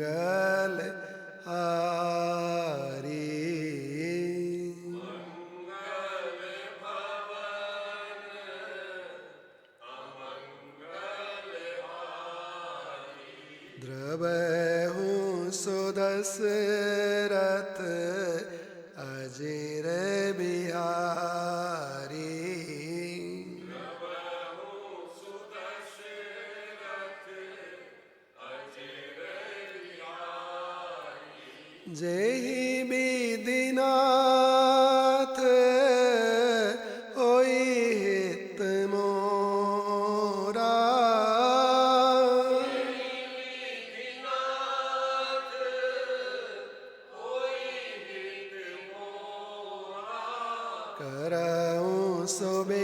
मंगल हारी। द्रवहु सुदशरथ अजिर बिहारी। जेहि विधिनाथ होई हित मोरा। करऊं सुबेगी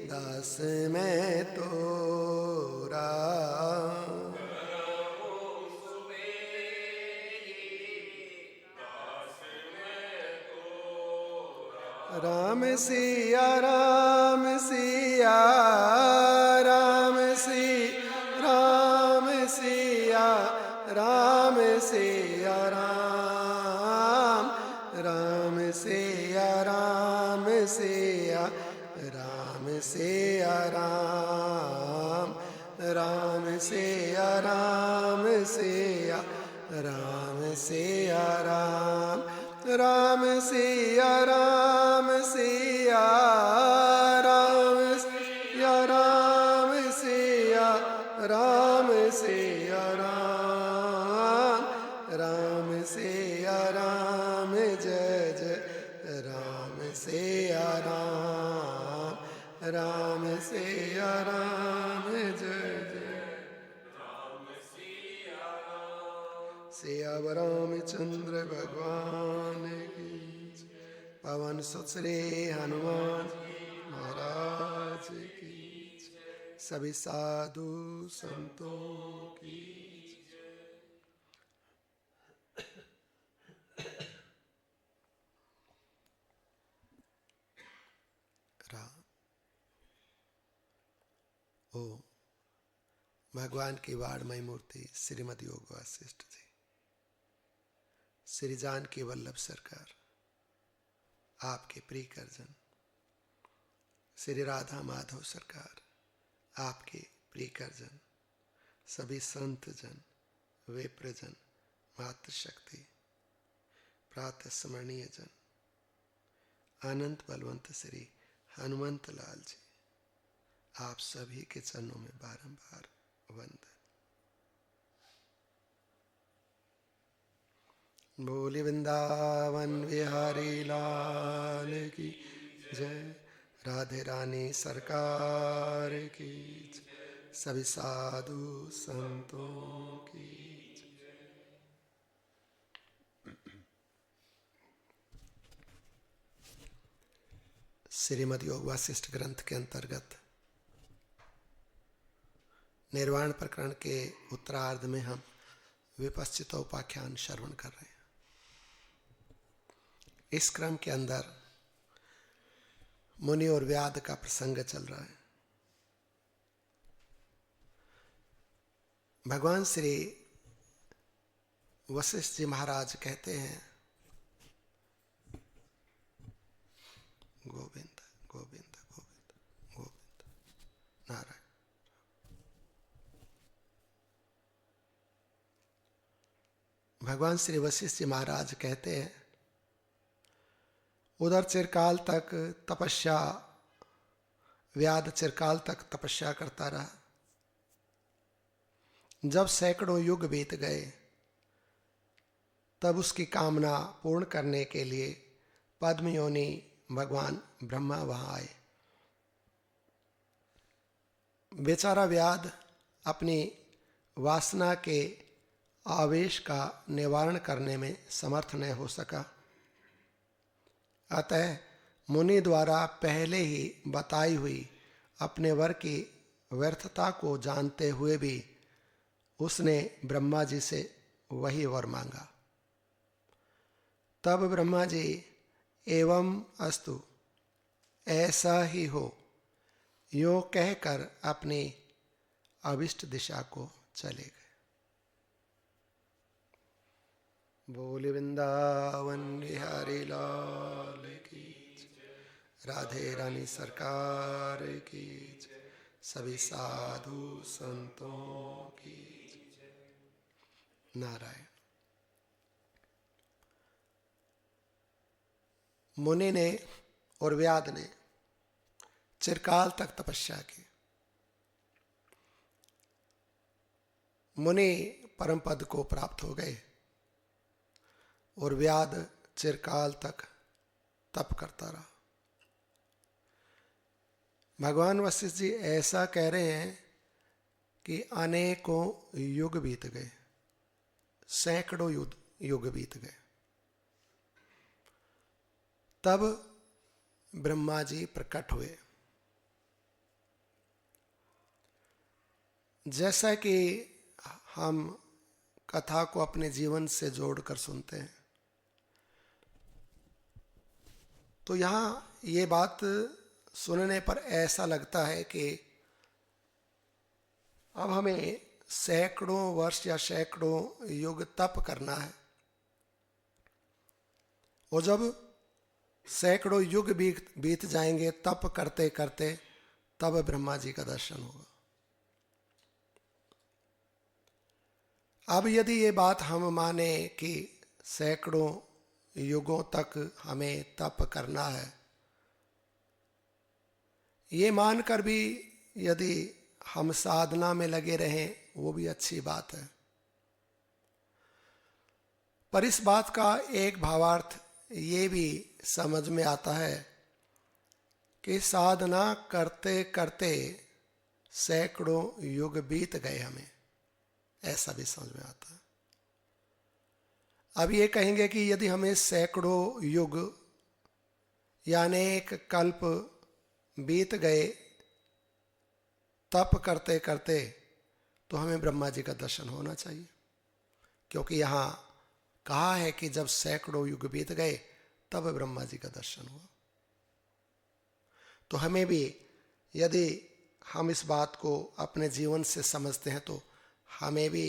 दास मैं तोरा। राम सिया राम सिया राम राम सिया राम सिया राम राम सिया राम सिया राम सिया राम राम सिया राम सिया राम सिया राम राम सिया राम सिया राम सिया राम सिया राम सिया राम राम सिया राम जय जय राम सिया राम राम सिया राम जय जय सिया रामचंद्र भगवान की। पवन सुत श्री हनुमान महाराज की। सभी साधु संतों की। ओ भगवान की वाणमयी मूर्ति श्रीमद् योग वासिष्ठ जी, श्री जानकी वल्लभ सरकार, आपके प्रिय करजन श्री राधा माधव सरकार, आपके प्रिय करजन सभी संत जन, विप्रजन, मातृशक्ति, प्रातः स्मरणीय जन, अनंत बलवंत श्री हनुमंत लाल जी, आप सभी के चरणों में बारंबार वंदन। बोली वृंदावन बिहारी लाल की जय। राधे रानी सरकार की जय। सभी साधु संतों की जय। श्रीमद् योग वासिष्ठ ग्रंथ के अंतर्गत निर्वाण प्रकरण के उत्तरार्ध में हम विपश्चितोपाख्यान श्रवण कर रहे हैं। इस क्रम के अंदर मुनि और व्याध का प्रसंग चल रहा है। भगवान श्री वशिष्ठ जी महाराज कहते हैं, गोविंद गोविंद गोविंद गोविंद नारायण। भगवान श्री वशिष्ठ जी महाराज कहते हैं, उधर चिरकाल तक तपस्या, व्याध चिरकाल तक तपस्या करता रहा। जब सैकड़ों युग बीत गए तब उसकी कामना पूर्ण करने के लिए पद्मयोनि भगवान ब्रह्मा वहां आए। बेचारा व्याध अपनी वासना के आवेश का निवारण करने में समर्थ न हो सका। अतः मुनि द्वारा पहले ही बताई हुई अपने वर की व्यर्थता को जानते हुए भी उसने ब्रह्मा जी से वही वर मांगा। तब ब्रह्मा जी एवं अस्तु, ऐसा ही हो, यो कहकर अपनी अभिष्ट दिशा को चले गए। बोल वृंदावन बिहारी लाल की, राधे रानी सरकार की, सभी साधु संतों की नारायण। मुनि ने और व्याध ने चिरकाल तक तपस्या की। मुनि परम पद को प्राप्त हो गए और व्याध चिरकाल तक तप करता रहा। भगवान वशिष्ठ जी ऐसा कह रहे हैं कि अनेकों युग बीत गए, सैकड़ों युग बीत गए, तब ब्रह्मा जी प्रकट हुए। जैसा कि हम कथा को अपने जीवन से जोड़कर सुनते हैं, तो यहाँ ये बात सुनने पर ऐसा लगता है कि अब हमें सैकड़ों वर्ष या सैकड़ों युग तप करना है, और जब सैकड़ों युग बीत जाएंगे तप करते करते, तब ब्रह्मा जी का दर्शन होगा। अब यदि ये बात हम माने कि सैकड़ों युगों तक हमें तप करना है, ये मानकर भी यदि हम साधना में लगे रहें, वो भी अच्छी बात है। पर इस बात का एक भावार्थ ये भी समझ में आता है कि साधना करते करते सैकड़ों युग बीत गए हमें, ऐसा भी समझ में आता है। अब ये कहेंगे कि यदि हमें सैकड़ों युग यानी एक कल्प बीत गए तप करते करते, तो हमें ब्रह्मा जी का दर्शन होना चाहिए, क्योंकि यहाँ कहा है कि जब सैकड़ों युग बीत गए तब ब्रह्मा जी का दर्शन हुआ। तो हमें भी यदि हम इस बात को अपने जीवन से समझते हैं, तो हमें भी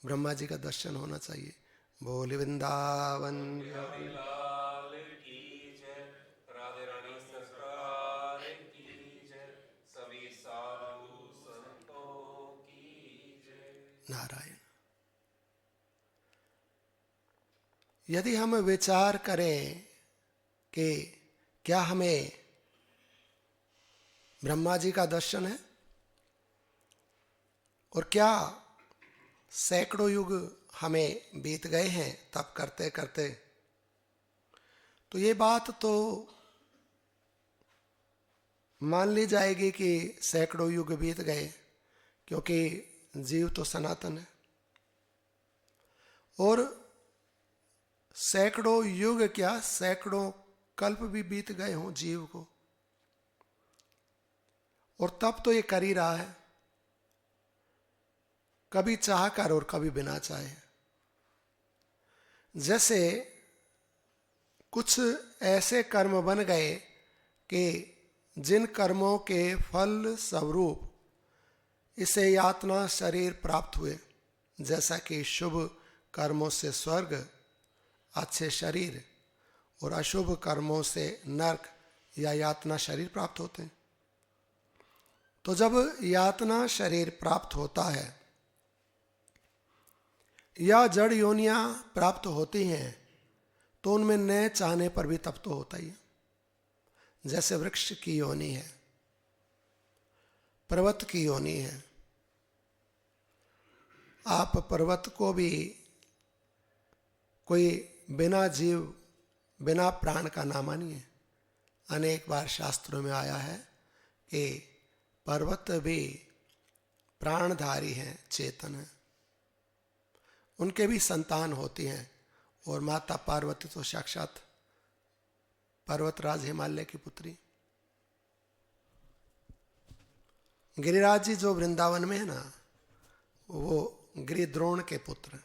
ब्रह्मा जी का दर्शन होना चाहिए। बोल वृंदावन बिहारी लाल की जय, राधे रानी सरकार की जय, सभी साधु संतों की जय। नारायण। यदि हम विचार करें कि क्या हमें ब्रह्मा जी का दर्शन है और क्या सैकड़ों युग हमें बीत गए हैं तप करते करते, तो ये बात तो मान ली जाएगी कि सैकड़ों युग बीत गए, क्योंकि जीव तो सनातन है। और सैकड़ों युग क्या, सैकड़ों कल्प भी बीत गए हों जीव को, और तब तो ये कर ही रहा है, कभी चाह कर और कभी बिना चाहे। जैसे कुछ ऐसे कर्म बन गए कि जिन कर्मों के फल स्वरूप इसे यातना शरीर प्राप्त हुए, जैसा कि शुभ कर्मों से स्वर्ग, अच्छे शरीर, और अशुभ कर्मों से नरक या यातना शरीर प्राप्त होते हैं। तो जब यातना शरीर प्राप्त होता है या जड़ योनियां प्राप्त होती हैं, तो उनमें न चाहने पर भी तप तो होता ही है। जैसे वृक्ष की योनि है, पर्वत की योनि है। आप पर्वत को भी कोई बिना जीव बिना प्राण का ना मानिए। अनेक बार शास्त्रों में आया है कि पर्वत भी प्राणधारी हैं, चेतन हैं, उनके भी संतान होती हैं, और माता पार्वती तो साक्षात पर्वतराज हिमालय की पुत्री। गिरिराज जी जो वृंदावन में है ना, वो गिरिद्रोण के पुत्र।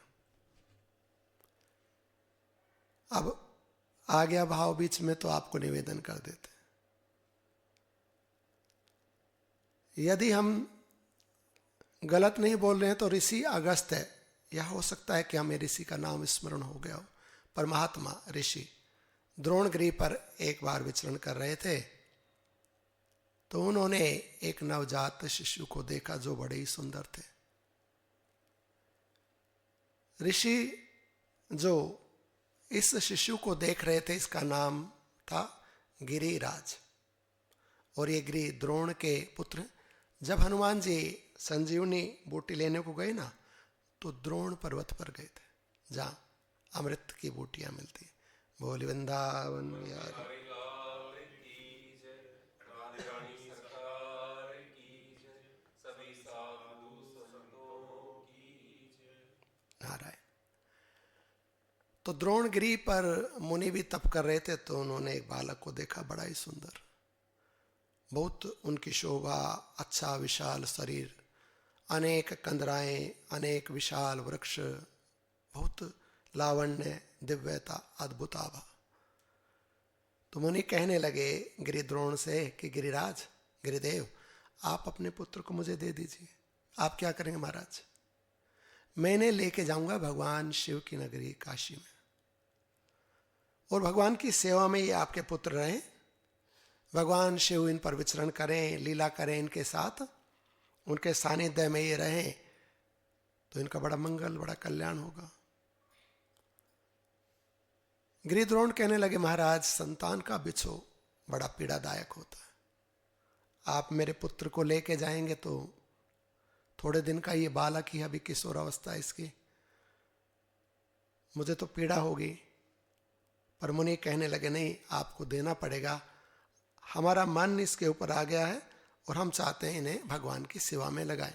अब आज्ञा भाव बीच में तो आपको निवेदन कर देते, यदि हम गलत नहीं बोल रहे हैं तो ऋषि अगस्त्य या हो सकता है कि हमें ऋषि का नाम स्मरण हो गया हो, पर महात्मा ऋषि द्रोणगिरी पर एक बार विचरण कर रहे थे तो उन्होंने एक नवजात शिशु को देखा जो बड़े ही सुंदर थे। ऋषि जो इस शिशु को देख रहे थे इसका नाम था गिरिराज, और ये गिरि द्रोण के पुत्र। जब हनुमान जी संजीवनी बूटी लेने को गए ना तो द्रोण पर्वत पर गए थे जहाँ अमृत की बूटियां मिलती। बोली वृंदावन बिहारी नारायण। तो द्रोणगिरी पर मुनि भी तप कर रहे थे तो उन्होंने एक बालक को देखा, बड़ा ही सुंदर, बहुत उनकी शोभा, अच्छा विशाल शरीर, अनेक कंदराएं, अनेक विशाल वृक्ष, बहुत लावण्य, दिव्यता, अद्भुत आभा। तो मुनि कहने लगे गिरिद्रोण से कि गिरिराज, गिरिदेव, आप अपने पुत्र को मुझे दे दीजिए। आप क्या करेंगे महाराज? मैं इन्हें लेके जाऊंगा भगवान शिव की नगरी काशी में, और भगवान की सेवा में ये आपके पुत्र रहें, भगवान शिव इन पर विचरण करें, लीला करें इनके साथ, उनके सानिध्य में ये रहें तो इनका बड़ा मंगल, बड़ा कल्याण होगा। गिरिद्रोण कहने लगे महाराज, संतान का बिछो बड़ा पीड़ादायक होता है। आप मेरे पुत्र को लेके जाएंगे तो थोड़े दिन का ये बालक ही, अभी किशोरावस्था इसकी, मुझे तो पीड़ा होगी। पर मुनि कहने लगे नहीं, आपको देना पड़ेगा, हमारा मन इसके ऊपर आ गया है और हम चाहते हैं इन्हें भगवान की सेवा में लगाएं।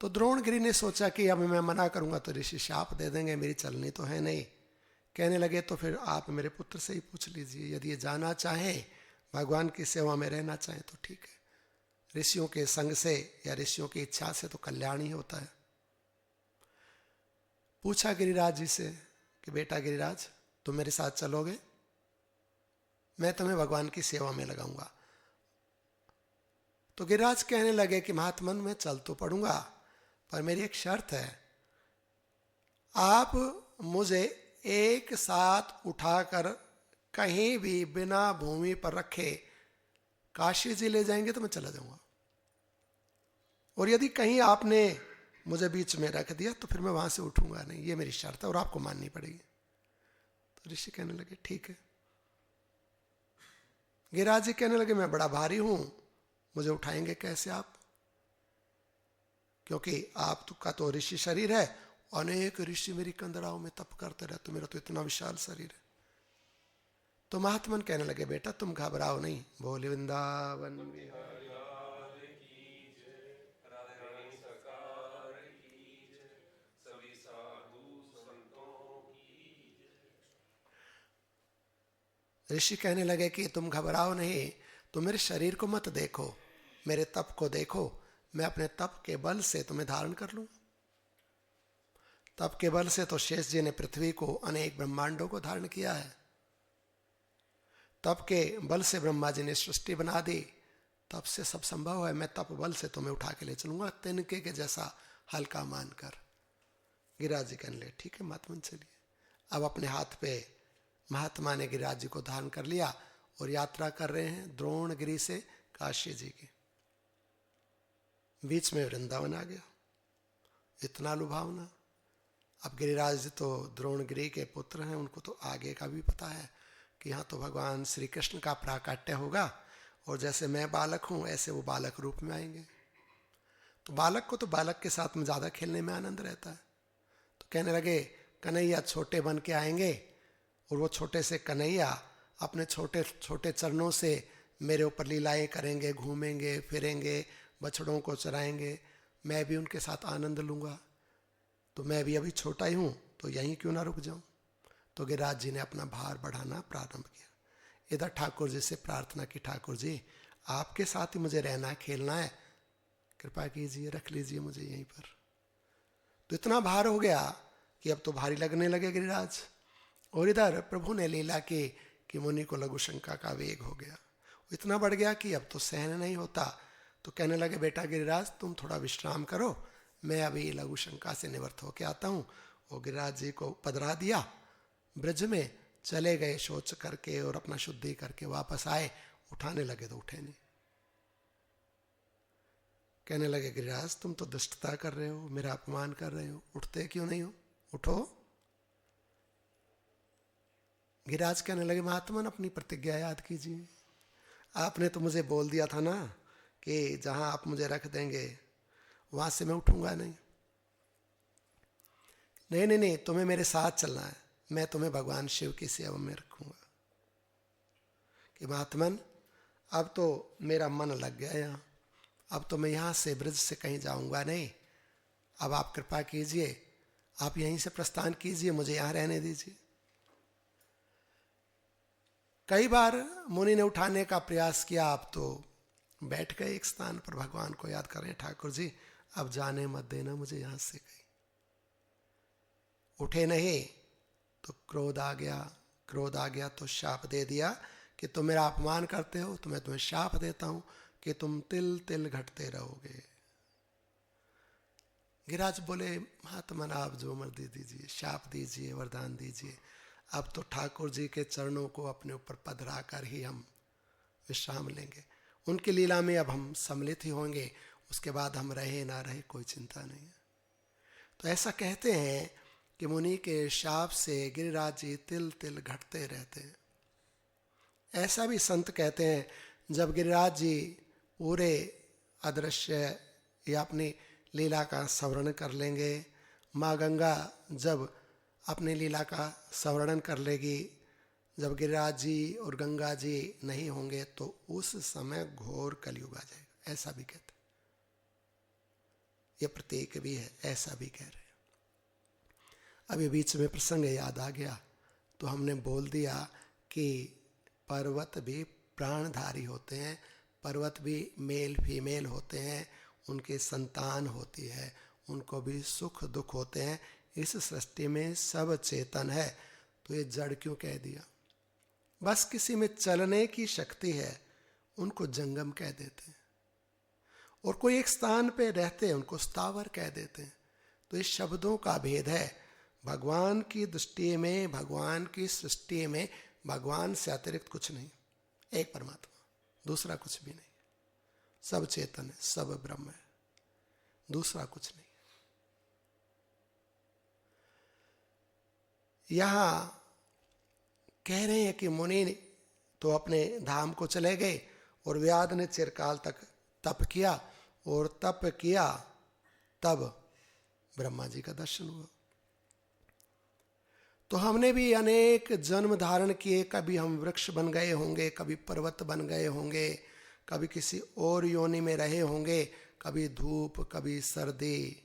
तो द्रोणगिरि ने सोचा कि अब मैं मना करूंगा तो ऋषि शाप दे देंगे, मेरी चलनी तो है नहीं। कहने लगे तो फिर आप मेरे पुत्र से ही पूछ लीजिए, यदि ये जाना चाहें, भगवान की सेवा में रहना चाहें तो ठीक है, ऋषियों के संग से या ऋषियों की इच्छा से तो कल्याण ही होता है। पूछा गिरिराज जी से कि बेटा गिरिराज, तुम मेरे साथ चलोगे? मैं तुम्हें भगवान की सेवा में लगाऊंगा। तो गिरिराज कहने लगे कि महात्मन, मैं चल तो पड़ूंगा, पर मेरी एक शर्त है, आप मुझे एक साथ उठाकर कहीं भी बिना भूमि पर रखे काशी जी ले जाएंगे तो मैं चला जाऊंगा, और यदि कहीं आपने मुझे बीच में रख दिया तो फिर मैं वहां से उठूंगा नहीं, ये मेरी शर्त है और आपको माननी पड़ेगी। तो ऋषि कहने लगे ठीक है। गिरिराज जी कहने लगे मैं बड़ा भारी हूं, मुझे उठाएंगे कैसे आप? क्योंकि आप का तो ऋषि शरीर है, अनेक ऋषि मेरी कंदराओं में तप करते रहते, मेरा तो इतना विशाल शरीर है। तो महात्मन कहने लगे बेटा तुम घबराओ नहीं। बोले वृंदावन बिहारी। ऋषि कहने लगे कि तुम घबराओ नहीं, तुम मेरे शरीर को मत देखो, मेरे तप को देखो, मैं अपने तप के बल से तुम्हें धारण कर लूं। तप के बल से तो शेष जी ने पृथ्वी को, अनेक ब्रह्मांडों को धारण किया है। तप के बल से ब्रह्मा जी ने सृष्टि बना दी, तप से सब संभव है। मैं तप बल से तुम्हें उठा के ले चलूंगा, तिनके के जैसा हल्का मानकर। गिरिराज जी कहने लगे ठीक है महात्मन चलिए। अब अपने हाथ पे महात्मा ने गिरिराज जी को धारण कर लिया और यात्रा कर रहे हैं द्रोणगिरी से काशी जी की। बीच में वृंदावन आ गया, इतना लुभावना। अब गिरिराज जी तो द्रोणगिरी के पुत्र हैं, उनको तो आगे का भी पता है कि यहाँ तो भगवान श्री कृष्ण का प्राकट्य होगा, और जैसे मैं बालक हूँ ऐसे वो बालक रूप में आएंगे। तो बालक को तो बालक के साथ में ज़्यादा खेलने में आनंद रहता है। तो कहने लगे कन्हैया छोटे बन के आएंगे, और वो छोटे से कन्हैया अपने छोटे छोटे चरणों से मेरे ऊपर लीलाएं करेंगे, घूमेंगे फिरेंगे, बछड़ों को चराएंगे, मैं भी उनके साथ आनंद लूँगा। तो मैं भी अभी छोटा ही हूँ, तो यहीं क्यों ना रुक जाऊँ। तो गिरिराज जी ने अपना भार बढ़ाना प्रारंभ किया। इधर ठाकुर जी से प्रार्थना की, ठाकुर जी आपके साथ ही मुझे रहना है, खेलना है, कृपा कीजिए, रख लीजिए मुझे यहीं पर। तो इतना भार हो गया कि अब तो भारी लगने लगे गिरिराज। और इधर प्रभु ने लीला की कि मुनि को लघु शंका का वेग हो गया, इतना बढ़ गया कि अब तो सहन नहीं होता। तो कहने लगे बेटा गिरिराज तुम थोड़ा विश्राम करो, मैं अभी लघु शंका से निवृत्त होके आता हूँ। वो गिरिराज जी को पधरा दिया, ब्रज में चले गए शौच करके और अपना शुद्धि करके वापस आए। उठाने लगे तो उठे नहीं। कहने लगे गिरिराज तुम तो दुष्टता कर रहे हो, मेरा अपमान कर रहे हो, उठते क्यों नहीं हो, उठो। गिरिराज कहने लगे महात्मन अपनी प्रतिज्ञा याद कीजिए, आपने तो मुझे बोल दिया था ना कि जहां आप मुझे रख देंगे वहां से मैं उठूंगा नहीं। नहीं नहीं नहीं, तुम्हें मेरे साथ चलना है, मैं तुम्हें भगवान शिव की सेवा में रखूंगा। कि महात्मन अब तो मेरा मन लग गया यहाँ, अब तो मैं यहाँ से ब्रज से कहीं जाऊंगा नहीं, अब आप कृपा कीजिए, आप यहीं से प्रस्थान कीजिए, मुझे यहाँ रहने दीजिए। कई बार मुनि ने उठाने का प्रयास किया, आप तो बैठ गए एक स्थान पर, भगवान को याद कर रहे हैं, ठाकुर जी अब जाने मत देना मुझे यहाँ से कहीं। उठे नहीं तो क्रोध आ गया, क्रोध आ गया तो शाप दे दिया कि तुम मेरा अपमान करते हो तो मैं तुम्हें शाप देता हूं कि तुम तिल तिल घटते रहोगे। गिरिराज बोले महात्मन आप जो मर्जी दीजिए, शाप दीजिए, वरदान दीजिए, अब तो ठाकुर जी के चरणों को अपने ऊपर पधरा कर ही हम विश्राम लेंगे, उनकी लीला में अब हम सम्मिलित ही होंगे, उसके बाद हम रहे ना रहे कोई चिंता नहीं है। तो ऐसा कहते हैं कि मुनि के शाप से गिरिराज जी तिल तिल घटते रहते हैं। ऐसा भी संत कहते हैं जब गिरिराज जी पूरे अदृश्य या अपनी लीला का स्मरण कर लेंगे, माँ गंगा जब अपनी लीला का स्मरण कर लेगी, जब गिरिराज जी और गंगा जी नहीं होंगे तो उस समय घोर कलयुग आ जाएगा, ऐसा भी कहते हैं। यह प्रतीक भी है, ऐसा भी कह रहे हैं। अभी बीच में प्रसंग याद आ गया तो हमने बोल दिया कि पर्वत भी प्राणधारी होते हैं, पर्वत भी मेल फीमेल होते हैं, उनके संतान होती है, उनको भी सुख दुख होते हैं, इस सृष्टि में सब चेतन है। तो ये जड़ क्यों कह दिया? बस किसी में चलने की शक्ति है उनको जंगम कह देते हैं, और कोई एक स्थान पे रहते हैं उनको स्थावर कह देते हैं। तो इस शब्दों का भेद है। भगवान की दृष्टि में, भगवान की सृष्टि में भगवान से अतिरिक्त कुछ नहीं, एक परमात्मा, दूसरा कुछ भी नहीं, सब चेतन है, सब ब्रह्म है, दूसरा कुछ नहीं। यहां कह रहे हैं कि मुनि तो अपने धाम को चले गए और व्याध ने चिरकाल तक तप किया, और तप किया तब ब्रह्मा जी का दर्शन हुआ। तो हमने भी अनेक जन्म धारण किए, कभी हम वृक्ष बन गए होंगे, कभी पर्वत बन गए होंगे, कभी किसी और योनि में रहे होंगे, कभी धूप, कभी सर्दी,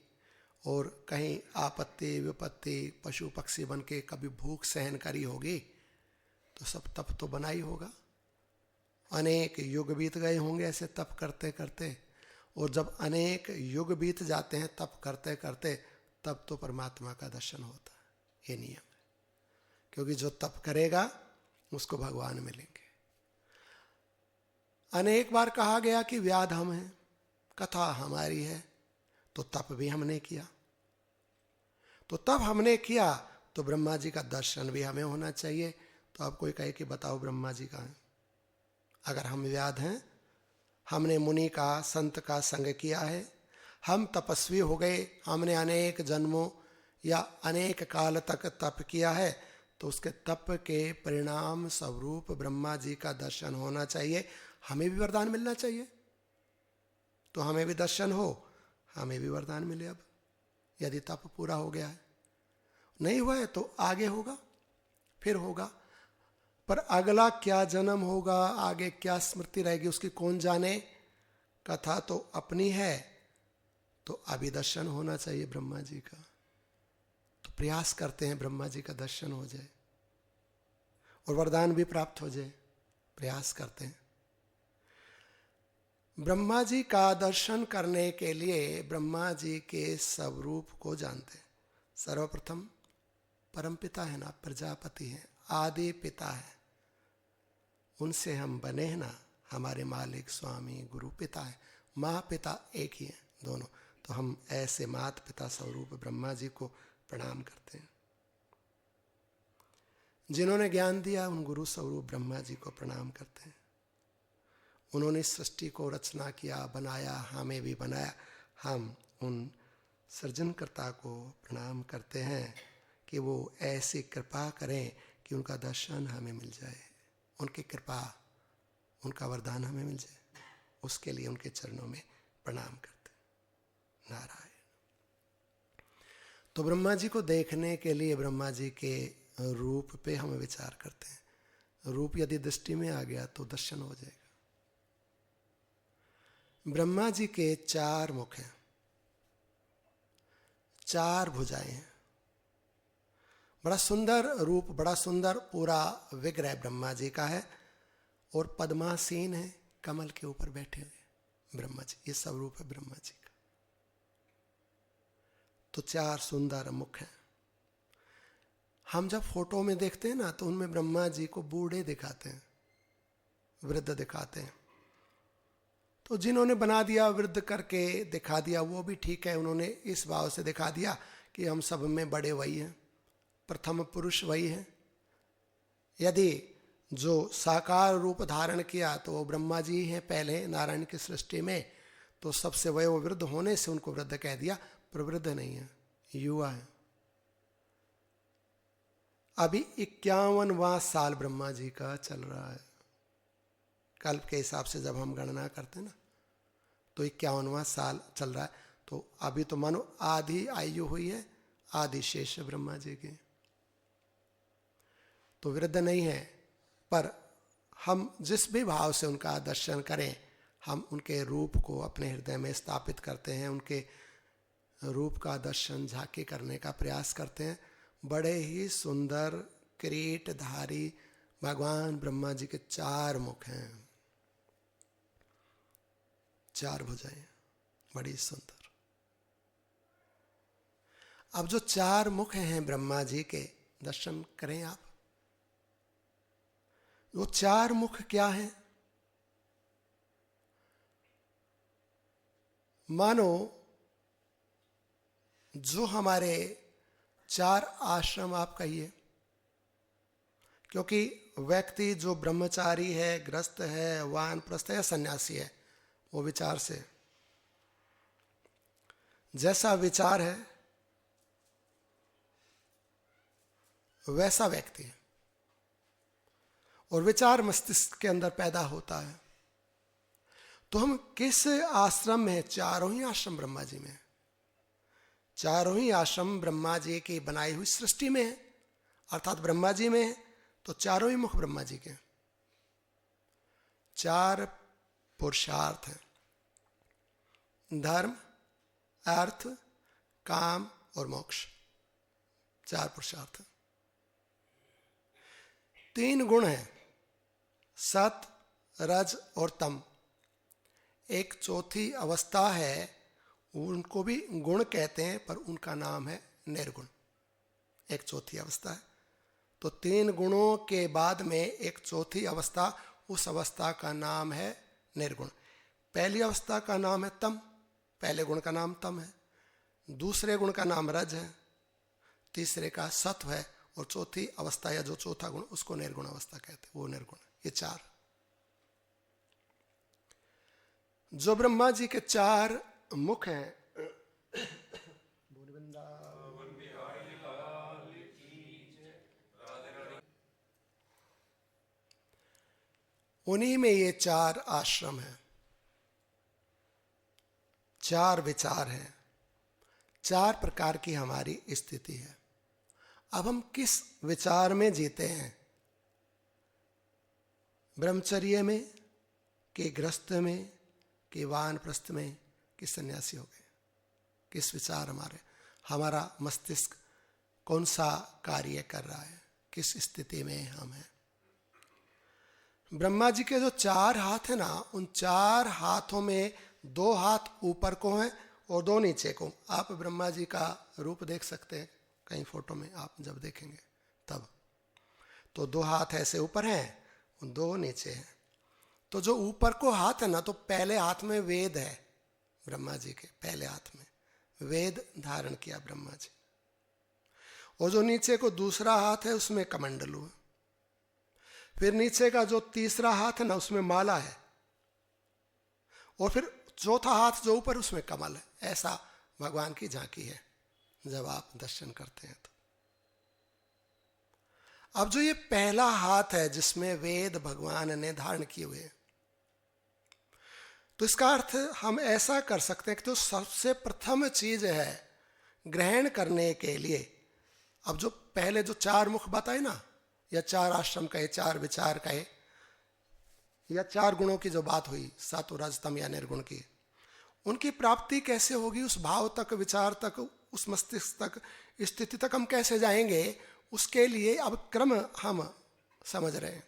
और कहीं आपत्ति विपत्ति, पशु पक्षी बन के कभी भूख सहन करी होगी, तो सब तप तो बना ही होगा। अनेक युग बीत गए होंगे ऐसे तप करते करते, और जब अनेक युग बीत जाते हैं तप करते करते, तब तो परमात्मा का दर्शन होता है। ये नियम है, क्योंकि जो तप करेगा उसको भगवान मिलेंगे। अनेक बार कहा गया कि व्याध हम हैं, कथा हमारी है, तो तप भी हमने किया, तो तब हमने किया तो ब्रह्मा जी का दर्शन भी हमें होना चाहिए। तो आप कोई कहे कि बताओ ब्रह्मा जी कहाँ हैं? अगर हम व्याध हैं, हमने मुनि का, संत का संग किया है, हम तपस्वी हो गए, हमने अनेक जन्मों या अनेक काल तक तप किया है, तो उसके तप के परिणाम स्वरूप ब्रह्मा जी का दर्शन होना चाहिए, हमें भी वरदान मिलना चाहिए। तो हमें भी दर्शन हो, हमें भी वरदान मिले। अब यदि तप पूरा हो गया है, नहीं हुआ है तो आगे होगा, फिर होगा, पर अगला क्या जन्म होगा, आगे क्या स्मृति रहेगी उसकी कौन जाने। कथा तो अपनी है, तो अभी दर्शन होना चाहिए ब्रह्मा जी का। तो प्रयास करते हैं ब्रह्मा जी का दर्शन हो जाए और वरदान भी प्राप्त हो जाए, प्रयास करते हैं। ब्रह्मा जी का दर्शन करने के लिए ब्रह्मा जी के स्वरूप को जानते हैं। सर्वप्रथम परमपिता है ना, प्रजापति हैं, आदि पिता है, उनसे हम बने हैं ना, हमारे मालिक स्वामी गुरु पिता है, माँ पिता एक ही है दोनों। तो हम ऐसे माता पिता स्वरूप ब्रह्मा जी को प्रणाम करते हैं। जिन्होंने ज्ञान दिया उन गुरु स्वरूप ब्रह्मा जी को प्रणाम करते हैं। उन्होंने सृष्टि को रचना किया, बनाया, हमें भी बनाया। हम उन सृजनकर्ता को प्रणाम करते हैं कि वो ऐसी कृपा करें कि उनका दर्शन हमें मिल जाए, उनकी कृपा, उनका वरदान हमें मिल जाए। उसके लिए उनके चरणों में प्रणाम करते हैं। नारायण। तो ब्रह्मा जी को देखने के लिए ब्रह्मा जी के रूप पे हम विचार करते हैं। रूप यदि दृष्टि में आ गया तो दर्शन हो जाएगा। ब्रह्मा जी के 4 मुख हैं, 4 भुजाएं हैं। बड़ा सुंदर रूप, बड़ा सुंदर पूरा विग्रह ब्रह्मा जी का है। और पद्मासीन है, कमल के ऊपर बैठे हुए ब्रह्मा जी। ये सब रूप है ब्रह्मा जी का। तो 4 सुंदर मुख हैं। हम जब फोटो में देखते हैं ना तो उनमें ब्रह्मा जी को बूढ़े दिखाते हैं, वृद्ध दिखाते हैं। तो जिन्होंने बना दिया, वृद्ध करके दिखा दिया, वो भी ठीक है। उन्होंने इस भाव से दिखा दिया कि हम सब में बड़े वही हैं, प्रथम पुरुष वही है। यदि जो साकार रूप धारण किया तो वो ब्रह्मा जी हैं पहले नारायण की सृष्टि में। तो सबसे वयोवृद्ध होने से उनको वृद्ध कह दिया, पर वृद्ध नहीं है, युवा है। अभी 51वां साल ब्रह्मा जी का चल रहा है। कल्प के हिसाब से जब हम गणना करते हैं ना तो 51वां साल चल रहा है। तो अभी तो मानो आधी आयु हुई है, आधी शेष ब्रह्मा जी की। तो वृद्ध नहीं है, पर हम जिस भी भाव से उनका दर्शन करें, हम उनके रूप को अपने हृदय में स्थापित करते हैं, उनके रूप का दर्शन झांकी करने का प्रयास करते हैं। बड़े ही सुंदर किरीटधारी भगवान ब्रह्मा जी के 4 मुख हैं, 4 भुजाएं, बड़ी सुंदर। अब जो 4 मुख हैं ब्रह्मा जी के, दर्शन करें आप। वो 4 मुख क्या हैं? मानो जो हमारे 4 आश्रम आप कहिए, क्योंकि व्यक्ति जो ब्रह्मचारी है, गृहस्थ है, वानप्रस्थ है या सन्यासी है, वो विचार से जैसा विचार है वैसा व्यक्ति है। और विचार मस्तिष्क के अंदर पैदा होता है। तो हम किस आश्रम में? 4 ही आश्रम ब्रह्मा जी में, 4 ही आश्रम ब्रह्मा जी की बनाई हुई सृष्टि में है। अर्थात ब्रह्मा जी में है तो 4 ही मुख ब्रह्मा जी के। 4 पुरुषार्थ हैं, धर्म, अर्थ, काम और मोक्ष। 4 पुरुषार्थ। 3 गुण हैं, सत, रज और तम। एक चौथी अवस्था है, उनको भी गुण कहते हैं, पर उनका नाम है निर्गुण। एक चौथी अवस्था है। तो 3 गुणों के बाद में एक चौथी अवस्था, उस अवस्था का नाम है निर्गुण। पहली अवस्था का नाम है तम, पहले गुण का नाम तम है। दूसरे गुण का नाम रज है, तीसरे का सत्व है, और चौथी अवस्था या जो चौथा गुण उसको निर्गुण अवस्था कहते हैं, वो निर्गुण। ये 4 जो ब्रह्मा जी के 4 मुख हैं, उन्हीं में ये 4 आश्रम हैं, 4 विचार हैं, 4 प्रकार की हमारी स्थिति है। अब हम किस विचार में जीते हैं? ब्रह्मचर्य में, कि गृहस्थ में, कि वानप्रस्थ में, कि सन्यासी हो गए? किस विचार हमारा मस्तिष्क कौन सा कार्य कर रहा है, किस स्थिति में हम हैं? ब्रह्मा जी के जो 4 हाथ हैं ना, उन 4 हाथों में 2 हाथ ऊपर को हैं और 2 नीचे को। आप ब्रह्मा जी का रूप देख सकते हैं कहीं फोटो में, आप जब देखेंगे तब। तो 2 हाथ ऐसे ऊपर हैं, 2 नीचे हैं। तो जो ऊपर को हाथ है ना, तो पहले हाथ में वेद है ब्रह्मा जी के, पहले हाथ में। वेद धारण किया ब्रह्मा जी। और जो नीचे को दूसरा हाथ है उसमें कमंडलू है। फिर नीचे का जो तीसरा हाथ है ना उसमें माला है। और फिर चौथा हाथ जो ऊपर उसमें कमल है। ऐसा भगवान की झांकी है जब आप दर्शन करते हैं तो। अब जो ये पहला हाथ है जिसमें वेद भगवान ने धारण किए हुए हैं, तो इसका अर्थ हम ऐसा कर सकते हैं कि तो सबसे प्रथम चीज है ग्रहण करने के लिए। अब जो पहले जो 4 मुख बताए ना, या 4 आश्रम कहे, 4 विचार कहे, या 4 गुणों की जो बात हुई, सत्व रजतम या निर्गुण की, उनकी प्राप्ति कैसे होगी, उस भाव तक, विचार तक, उस मस्तिष्क तक, स्थिति तक हम कैसे जाएंगे, उसके लिए अब क्रम हम समझ रहे हैं।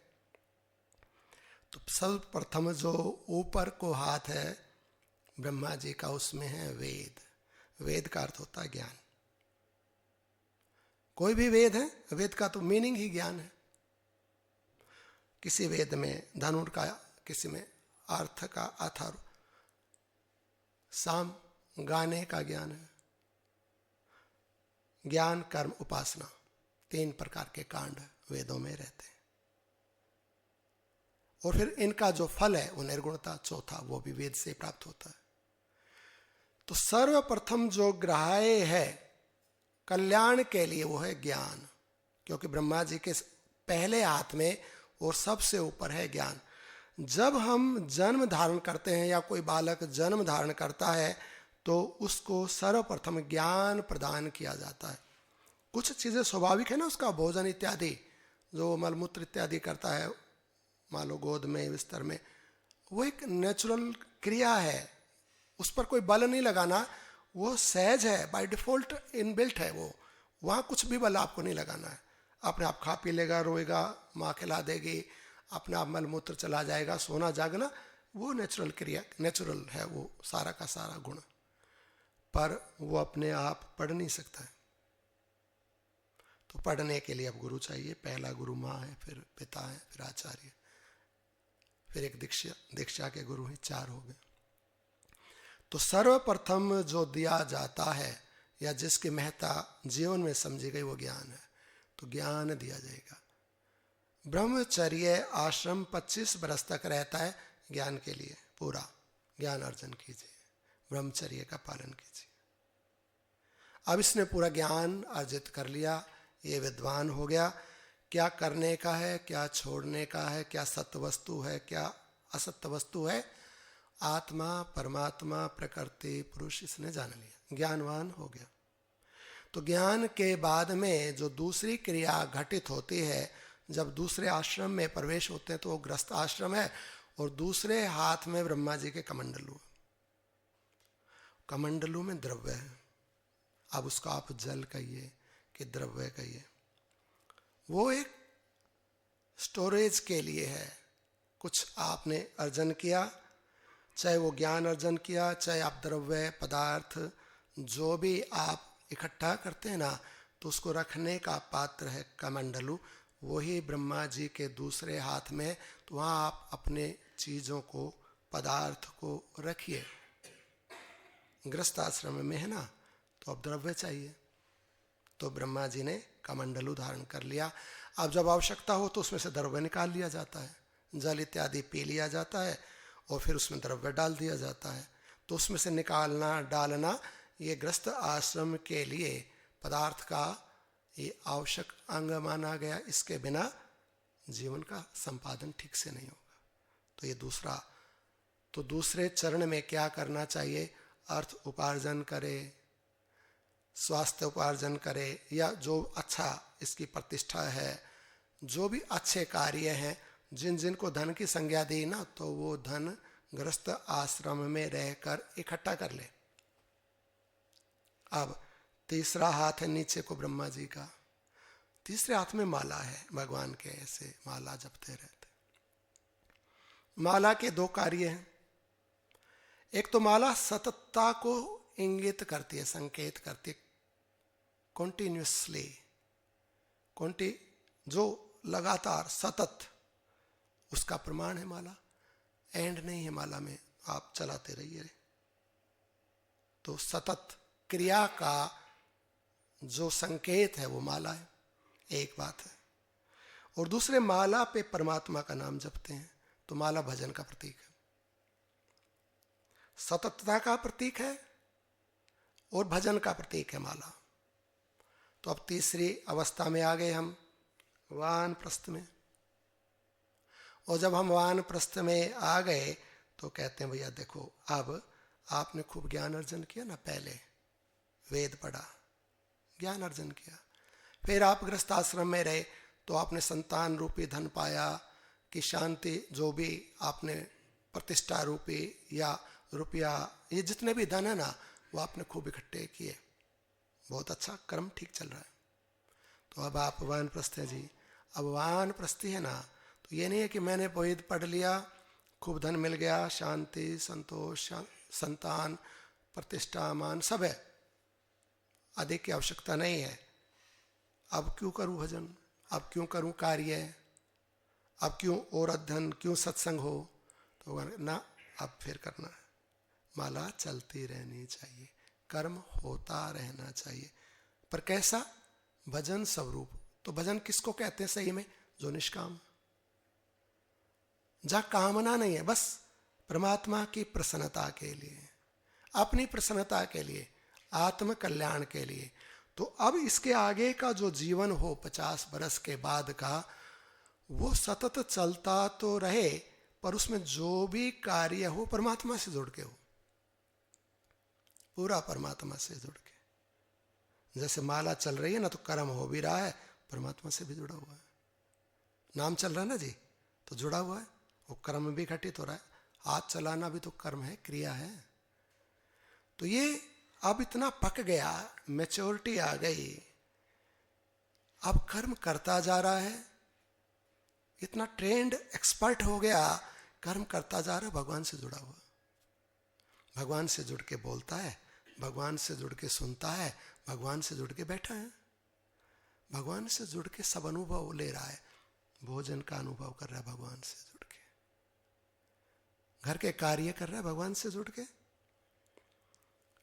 तो सर्वप्रथम जो ऊपर को हाथ है ब्रह्मा जी का, उसमें है वेद। वेद का अर्थ होता है ज्ञान। कोई भी वेद है, वेद का तो मीनिंग ही ज्ञान है। किसी वेद में धनुर का, किसी में अर्थ का, अथर्व, साम गाने का ज्ञान है। ज्ञान, कर्म, उपासना, 3 प्रकार के कांड वेदों में रहते हैं। और फिर इनका जो फल है वो निर्गुणता, चौथा, वो भी वेद से प्राप्त होता है। तो सर्वप्रथम जो ग्राह्य है कल्याण के लिए वो है ज्ञान, क्योंकि ब्रह्मा जी के पहले हाथ में और सबसे ऊपर है ज्ञान। जब हम जन्म धारण करते हैं या कोई बालक जन्म धारण करता है तो उसको सर्वप्रथम ज्ञान प्रदान किया जाता है। कुछ चीज़ें स्वाभाविक है ना, उसका भोजन इत्यादि, जो मलमूत्र इत्यादि करता है, मान लो गोद में, बिस्तर में, वो एक नेचुरल क्रिया है, उस पर कोई बल नहीं लगाना, वो सहज है, बाय डिफॉल्ट इनबिल्ट है वो, वहाँ कुछ भी बल आपको नहीं लगाना है। अपने आप खा पी लेगा, रोएगा, माँ खिला देगी, अपने आप मलमूत्र चला जाएगा, सोना जागना, वो नेचुरल क्रिया, नेचुरल है वो सारा का सारा गुण। पर वो अपने आप पढ़ नहीं सकता है, तो पढ़ने के लिए अब गुरु चाहिए। पहला गुरु माँ है, फिर पिता है, फिर आचार्य, फिर एक दीक्षा के गुरु ही, 4 हो गए। तो सर्वप्रथम जो दिया जाता है या जिसकी महत्ता जीवन में समझी गई वो ज्ञान है, तो ज्ञान दिया जाएगा। ब्रह्मचर्य आश्रम 25 बरस तक रहता है ज्ञान के लिए, पूरा ज्ञान अर्जन कीजिए, ब्रह्मचर्य का पालन कीजिए। अब इसने पूरा ज्ञान अर्जित कर लिया, ये विद्वान हो गया, क्या करने का है, क्या छोड़ने का है, क्या सत्य वस्तु है, क्या असत्य वस्तु है, आत्मा, परमात्मा, प्रकृति, पुरुष, इसने जान लिया, ज्ञानवान हो गया। तो ज्ञान के बाद में जो दूसरी क्रिया घटित होती है, जब दूसरे आश्रम में प्रवेश होते हैं तो वो गृहस्थ आश्रम है, और दूसरे हाथ में ब्रह्मा जी के कमंडलू, कमंडलू में द्रव्य है। अब उसको आप जल कहिए कि द्रव्य कहिए, वो एक स्टोरेज के लिए है। कुछ आपने अर्जन किया, चाहे वो ज्ञान अर्जन किया, चाहे आप द्रव्य पदार्थ जो भी आप इकट्ठा करते हैं ना, तो उसको रखने का पात्र है कमंडलू, वही ब्रह्मा जी के दूसरे हाथ में। तो वहाँ आप अपने चीज़ों को, पदार्थ को रखिए। गृहस्थ आश्रम में है ना, तो अब द्रव्य चाहिए, तो ब्रह्मा जी ने कमंडलू धारण कर लिया। अब जब आवश्यकता हो तो उसमें से द्रव्य निकाल लिया जाता है, जल इत्यादि पी लिया जाता है, और फिर उसमें द्रव्य डाल दिया जाता है। तो उसमें से निकालना, डालना, ये गृहस्थ आश्रम के लिए पदार्थ का ये आवश्यक अंग माना गया। इसके बिना जीवन का संपादन ठीक से नहीं होगा। तो ये दूसरा, तो दूसरे चरण में क्या करना चाहिए, अर्थ उपार्जन करे, स्वास्थ्य उपार्जन करे, या जो अच्छा इसकी प्रतिष्ठा है, जो भी अच्छे कार्य हैं, जिन जिन को धन की संज्ञा दी ना, तो वो धन गृहस्थ आश्रम में रहकर इकट्ठा कर ले। अब तीसरा हाथ है नीचे को ब्रह्मा जी का, तीसरे हाथ में माला है भगवान के, ऐसे माला जपते रहते। माला के 2 कार्य हैं। एक तो माला सततता को इंगित करती है, संकेत करती है, कॉन्टिन्यूसली, जो लगातार, सतत, उसका प्रमाण है माला। एंड नहीं है माला में, आप चलाते रहिए। तो सतत क्रिया का जो संकेत है वो माला है, एक बात है। और दूसरे, माला पे परमात्मा का नाम जपते हैं तो माला भजन का प्रतीक है, सततता का प्रतीक है और भजन का प्रतीक है माला। तो अब तीसरी अवस्था में आ गए हम, वानप्रस्थ में। और जब हम वानप्रस्थ में आ गए तो कहते हैं भैया देखो, अब आपने खूब ज्ञान अर्जन किया ना, पहले वेद पढ़ा, ज्ञान अर्जन किया, फिर आप गृहस्थाश्रम में रहे तो आपने संतान रूपी धन पाया कि शांति, जो भी आपने प्रतिष्ठा रूपी या रुपया, ये जितने भी धन है ना, वो आपने खूब इकट्ठे किए, बहुत अच्छा कर्म ठीक चल रहा है। तो अब आप वानप्रस्थ हैं जी। अब वानप्रस्थी है ना, तो ये नहीं है कि मैंने वेद पढ़ लिया, खूब धन मिल गया, शांति, संतोष, संतान, प्रतिष्ठा, मान सब है, अधिक की आवश्यकता नहीं है। अब क्यों करूं भजन, अब क्यों करूं कार्य, अब क्यों और अध्ययन, क्यों सत्संग हो, तो ना, अब फिर करना है। माला चलती रहनी चाहिए, कर्म होता रहना चाहिए, पर कैसा? भजन स्वरूप। तो भजन किसको कहते हैं सही में? जो निष्काम, जहां कामना नहीं है, बस परमात्मा की प्रसन्नता के लिए, अपनी प्रसन्नता के लिए, आत्म कल्याण के लिए। तो अब इसके आगे का जो जीवन हो 50 बरस के बाद का, वो सतत चलता तो रहे, पर उसमें जो भी कार्य हो परमात्मा से जुड़ के हो, पूरा परमात्मा से जुड़ के। जैसे माला चल रही है ना, तो कर्म हो भी रहा है, परमात्मा से भी जुड़ा हुआ है। नाम चल रहा है ना जी, तो जुड़ा हुआ है, वो कर्म भी घटित हो रहा है। हाथ चलाना भी तो कर्म है, क्रिया है। तो ये अब इतना पक गया, मैच्योरिटी आ गई, अब कर्म करता जा रहा है, इतना ट्रेंड एक्सपर्ट हो गया, कर्म करता जा रहा है, भगवान से जुड़ा हुआ, भगवान से जुड़ के बोलता है, भगवान से जुड़ के सुनता है, भगवान से जुड़ के बैठा है, भगवान से जुड़ के सब अनुभव ले रहा है, भोजन का अनुभव कर रहा है भगवान से जुड़ के, घर के कार्य कर रहा है भगवान से जुड़ के,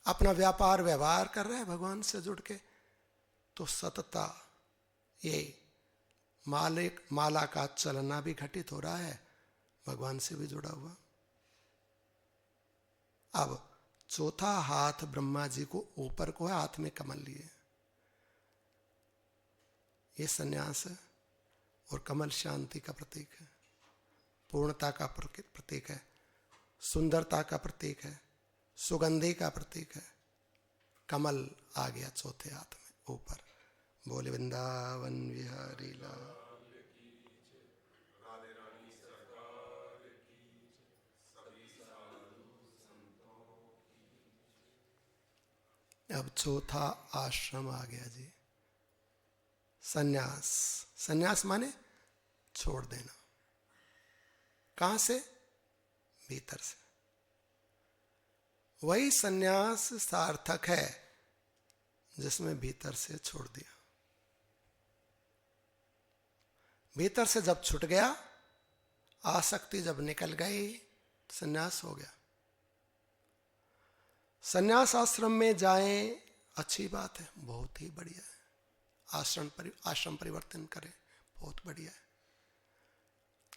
अपना व्यापार व्यवहार कर रहा है भगवान से जुड़ के। तो सतता, ये माला का चलना भी घटित हो रहा है, भगवान से भी जुड़ा हुआ। अब चौथा हाथ ब्रह्मा जी को ऊपर को है, हाथ में कमल लिए, ये सन्यास है। और कमल शांति का प्रतीक है, पूर्णता का प्रतीक है, सुंदरता का प्रतीक है, सुगंधि का प्रतीक है। कमल आ गया चौथे हाथ में ऊपर। बोले वृंदावन विहारी लाल। अब चौथा आश्रम आ गया जी, सन्यास। सन्यास माने छोड़ देना। कहां से? भीतर से। वही सन्यास सार्थक है जिसमें भीतर से छोड़ दिया। भीतर से जब छूट गया, आसक्ति जब निकल गई, सन्यास हो गया। सन्यास आश्रम में जाएं, अच्छी बात है, बहुत ही बढ़िया है। आश्रम परिवर्तन करें, बहुत बढ़िया है।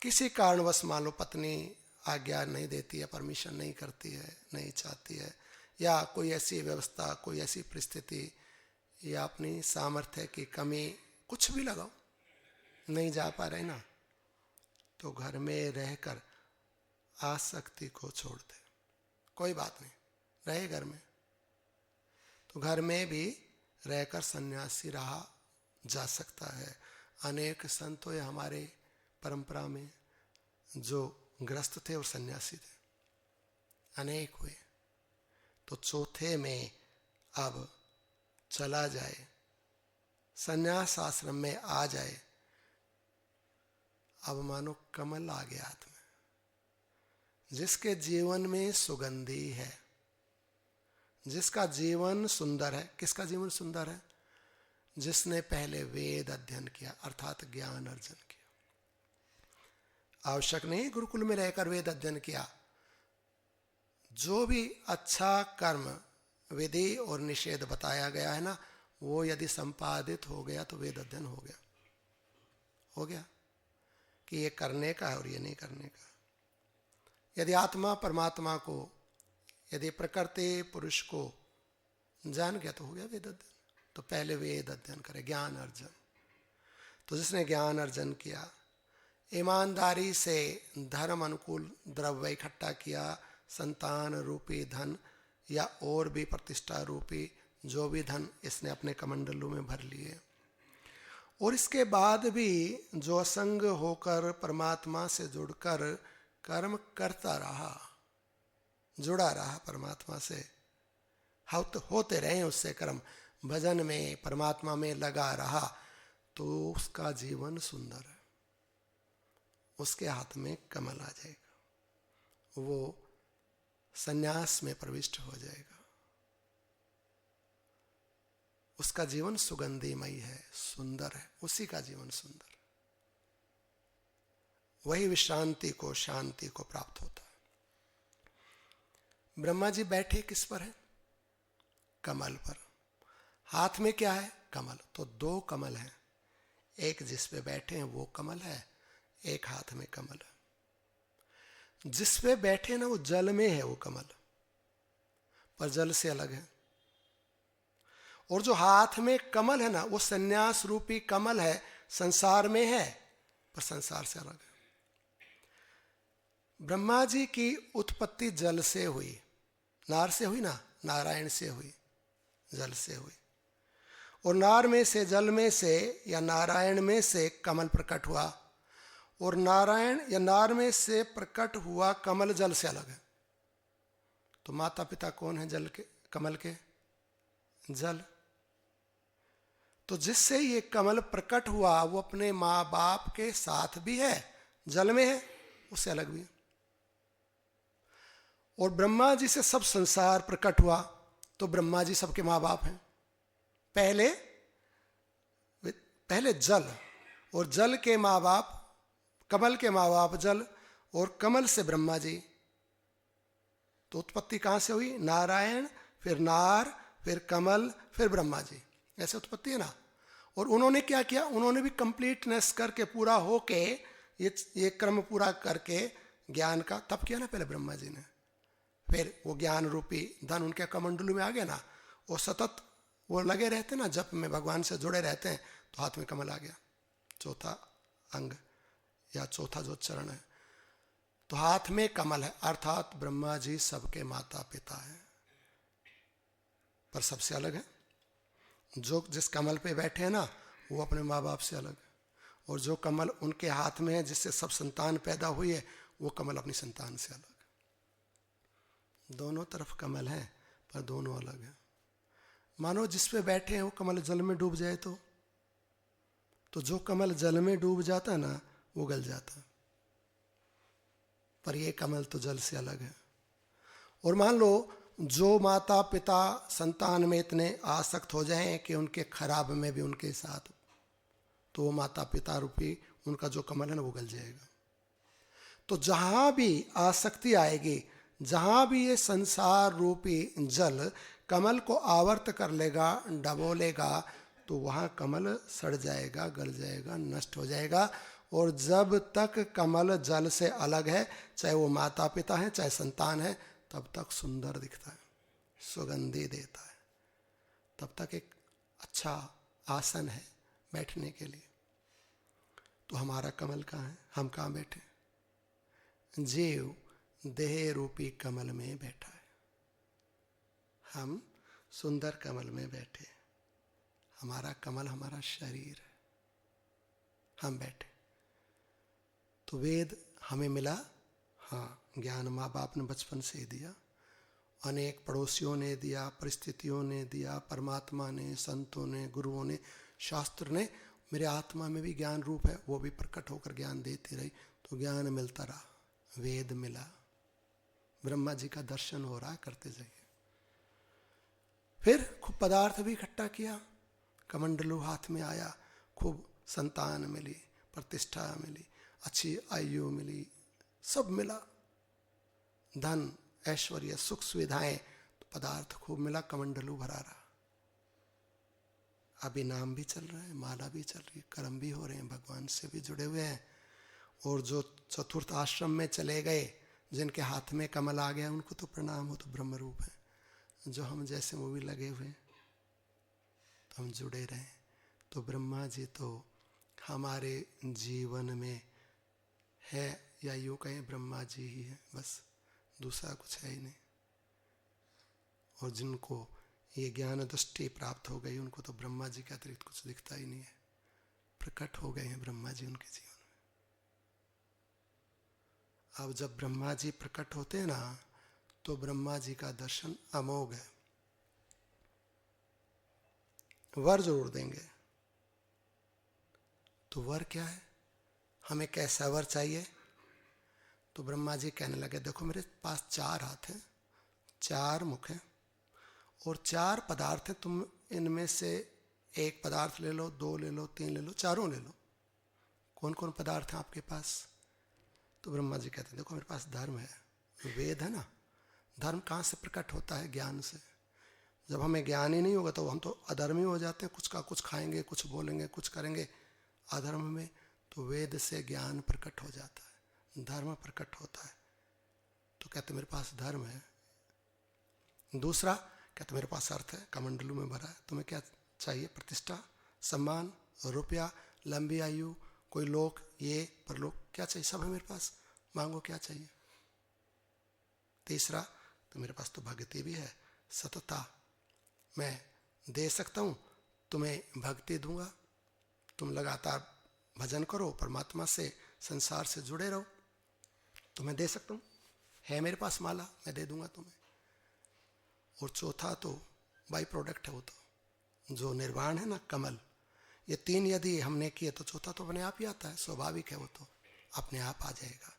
किसी कारणवश मान लो पत्नी आज्ञा नहीं देती है, परमिशन नहीं करती है, नहीं चाहती है, या कोई ऐसी व्यवस्था, कोई ऐसी परिस्थिति, या अपनी सामर्थ्य की कमी, कुछ भी लगाओ, नहीं जा पा रहे ना, तो घर में रहकर आसक्ति को छोड़ दे, कोई बात नहीं, रहे घर में। तो घर में भी रहकर सन्यासी रहा जा सकता है। अनेक संत हुए हमारे परंपरा में जो गृहस्थ थे और सन्यासी थे, अनेक हुए। तो चौथे में अब चला जाए, सन्यास आश्रम में आ जाए। अब मानो कमल आ गया हाथ में, जिसके जीवन में सुगंधि है, जिसका जीवन सुंदर है। किसका जीवन सुंदर है? जिसने पहले वेद अध्ययन किया, अर्थात ज्ञान अर्जन किया। आवश्यक नहीं गुरुकुल में रहकर वेद अध्ययन किया, जो भी अच्छा कर्म विधि और निषेध बताया गया है ना, वो यदि संपादित हो गया तो वेद अध्ययन हो गया। हो गया कि ये करने का है और ये नहीं करने का। यदि आत्मा परमात्मा को, यदि प्रकृति पुरुष को जान गया तो हो गया वेद अध्ययन। तो पहले वेद अध्ययन करे, ज्ञान अर्जन। तो जिसने ज्ञान अर्जन किया, ईमानदारी से धर्म अनुकूल द्रव्य इकट्ठा किया, संतान रूपी धन या और भी प्रतिष्ठा रूपी जो भी धन इसने अपने कमंडलों में भर लिए, और इसके बाद भी जो असंग होकर परमात्मा से जुड़कर कर्म करता रहा, जुड़ा रहा परमात्मा से, होते रहे उससे कर्म, भजन में परमात्मा में लगा रहा, तो उसका जीवन सुंदर है। उसके हाथ में कमल आ जाएगा, वो संन्यास में प्रविष्ट हो जाएगा। उसका जीवन सुगंधिमय है, सुंदर है, उसी का जीवन सुंदर। वही विश्रांति को, शांति को प्राप्त होता है। ब्रह्मा जी बैठे किस पर है? कमल पर। हाथ में क्या है? कमल। तो दो कमल हैं, एक जिस पे बैठे हैं वो कमल है, एक हाथ में कमल है। जिस पे बैठे ना वो जल में है वो कमल, पर जल से अलग है। और जो हाथ में कमल है ना वो संन्यास रूपी कमल है, संसार में है पर संसार से अलग है। ब्रह्मा जी की उत्पत्ति जल से हुई, नार से हुई ना, नारायण से हुई, जल से हुई। और नार में से, जल में से या नारायण में से कमल प्रकट हुआ, और नारायण या नार में से प्रकट हुआ कमल जल से अलग है। तो माता पिता कौन है जल के, कमल के? जल। तो जिससे ये कमल प्रकट हुआ वो अपने माँ बाप के साथ भी है, जल में है, उससे अलग भी है। और ब्रह्मा जी से सब संसार प्रकट हुआ, तो ब्रह्मा जी सबके माँ बाप हैं। पहले जल, और जल के माँ बाप, कमल के माँ बाप जल, और कमल से ब्रह्मा जी। तो उत्पत्ति कहाँ से हुई? नारायण, फिर नार, फिर कमल, फिर ब्रह्मा जी, ऐसे उत्पत्ति है ना। और उन्होंने क्या किया? उन्होंने भी कंप्लीटनेस करके, पूरा होके, ये क्रम पूरा करके ज्ञान का तप किया ना पहले ब्रह्मा जी ने। फिर वो ज्ञान रूपी धन उनके कमंडलू में आ गया ना, वो सतत वो लगे रहते ना, जप में भगवान से जुड़े रहते हैं, तो हाथ में कमल आ गया, चौथा अंग या चौथा जो चरण है। तो हाथ में कमल है, अर्थात ब्रह्मा जी सबके माता पिता हैं, पर सबसे अलग है। जो जिस कमल पे बैठे हैं ना वो अपने माँ बाप से अलग है, और जो कमल उनके हाथ में है जिससे सब संतान पैदा हुई है, वो कमल अपनी संतान से अलग है। दोनों तरफ कमल है पर दोनों अलग है। मानो जिस पे बैठे हैं वो कमल जल में डूब जाए तो जो कमल जल में डूब जाता है ना वो गल जाता, पर ये कमल तो जल से अलग है। और मान लो जो माता पिता संतान में इतने आसक्त हो जाएं कि उनके खराब में भी उनके साथ, तो वो माता पिता रूपी उनका जो कमल है ना वो गल जाएगा। तो जहां भी आसक्ति आएगी, जहां भी ये संसार रूपी जल कमल को आवर्त कर लेगा, डबोलेगा, तो वहां कमल सड़ जाएगा, गल जाएगा, नष्ट हो जाएगा। और जब तक कमल जल से अलग है, चाहे वो माता पिता है चाहे संतान है, तब तक सुंदर दिखता है, सुगंधी देता है, तब तक एक अच्छा आसन है बैठने के लिए। तो हमारा कमल कहाँ है? हम कहाँ बैठे? जीव देह रूपी कमल में बैठा है, हम सुंदर कमल में बैठे। हमारा कमल हमारा शरीर है, हम बैठे। तो वेद हमें मिला, हाँ, ज्ञान माँ बाप ने बचपन से ही दिया, अनेक पड़ोसियों ने दिया, परिस्थितियों ने दिया, परमात्मा ने, संतों ने, गुरुओं ने, शास्त्र ने। मेरे आत्मा में भी ज्ञान रूप है, वो भी प्रकट होकर ज्ञान देती रही, तो ज्ञान मिलता रहा, वेद मिला, ब्रह्मा जी का दर्शन हो रहा है, करते जाइए। फिर खूब पदार्थ भी इकट्ठा किया, कमंडलू हाथ में आया, खूब संतान मिली, प्रतिष्ठा मिली, अच्छी आयु मिली, सब मिला, धन, ऐश्वर्य, सुख सुविधाएं, तो पदार्थ खूब मिला, कमंडलू भरा रहा। अभी नाम भी चल रहा है, माला भी चल रही है, कर्म भी हो रहे हैं, भगवान से भी जुड़े हुए हैं। और जो चतुर्थ आश्रम में चले गए, जिनके हाथ में कमल आ गया, उनको तो प्रणाम हो, तो ब्रह्म रूप है। जो हम जैसे मूवी लगे हुए हैं, तो हम जुड़े रहें। तो ब्रह्मा जी तो हमारे जीवन में है, या यूँ कहें ब्रह्मा जी ही है, बस दूसरा कुछ है ही नहीं। और जिनको ये ज्ञान दृष्टि प्राप्त हो गई, उनको तो ब्रह्मा जी के अतिरिक्त कुछ दिखता ही नहीं है। प्रकट हो गए हैं ब्रह्मा जी उनके जीवन में। अब जब ब्रह्मा जी प्रकट होते हैं ना, तो ब्रह्मा जी का दर्शन अमोघ है। वर जरूर देंगे। तो वर क्या है, हमें कैसा वर चाहिए? तो ब्रह्मा जी कहने लगे, देखो मेरे पास 4 हाथ हैं, 4 मुख हैं और 4 पदार्थ हैं। तुम इनमें से एक पदार्थ ले लो, 2 ले लो, 3 ले लो, चारों ले लो। कौन कौन पदार्थ हैं आपके पास? तो ब्रह्मा जी कहते हैं, देखो मेरे पास धर्म है, वेद है ना। धर्म कहाँ से प्रकट होता है? ज्ञान से। जब हमें ज्ञान ही नहीं होगा तो हम तो अधर्मी हो जाते हैं, कुछ का कुछ खाएंगे, कुछ बोलेंगे, कुछ करेंगे अधर्म में। तो वेद से ज्ञान प्रकट हो जाता है, धर्म प्रकट होता है। तो कहते मेरे पास धर्म है। दूसरा कहते मेरे पास अर्थ है, कमंडलू में भरा है। तुम्हें क्या चाहिए? प्रतिष्ठा, सम्मान, रुपया, लंबी आयु, कोई लोक, ये परलोक, क्या चाहिए? सब है मेरे पास, मांगो क्या चाहिए। तीसरा, तो मेरे पास तो भक्ति भी है, सतता, मैं दे सकता हूँ, तुम्हें भक्ति दूंगा, तुम लगातार भजन करो, परमात्मा से, संसार से जुड़े रहो, तुम्हें दे सकता हूँ, है मेरे पास माला, मैं दे दूंगा तुम्हें। और चौथा तो बाई प्रोडक्ट है, वो तो जो निर्वाण है ना, कमल, ये 3 यदि हमने किए तो चौथा तो अपने आप ही आता है, स्वाभाविक है, वो तो अपने आप आ जाएगा।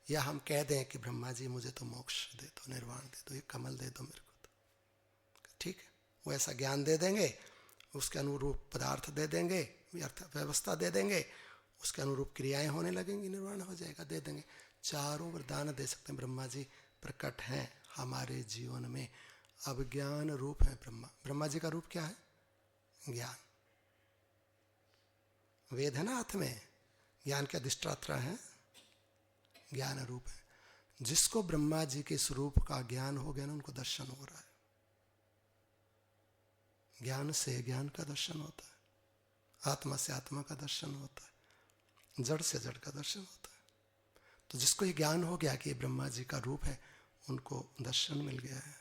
या हम कह दें कि ब्रह्मा जी मुझे तो मोक्ष दे दो, निर्वाण दे दो, ये कमल दे दो मेरे को, तो ठीक है, वो ऐसा ज्ञान दे देंगे, उसके अनुरूप पदार्थ दे देंगे, व्यवस्था दे देंगे, उसके अनुरूप क्रियाएं होने लगेंगी, निर्वाण हो जाएगा, दे देंगे। चारों वरदान दे सकते हैं। ब्रह्मा जी प्रकट हैं हमारे जीवन में। अब ज्ञान रूप है ब्रह्मा। ब्रह्मा जी का रूप क्या है? ज्ञान। वेद है ना हाथ में, ज्ञान के अधिष्ठाता है, ज्ञान रूप है। जिसको ब्रह्मा जी के स्वरूप का ज्ञान हो गया ना, उनको दर्शन हो रहा है। ज्ञान से ज्ञान का दर्शन होता है, आत्मा से आत्मा का दर्शन होता है, जड़ से जड़ का दर्शन होता है। तो जिसको ये ज्ञान हो गया कि ये ब्रह्मा जी का रूप है, उनको दर्शन मिल गया है।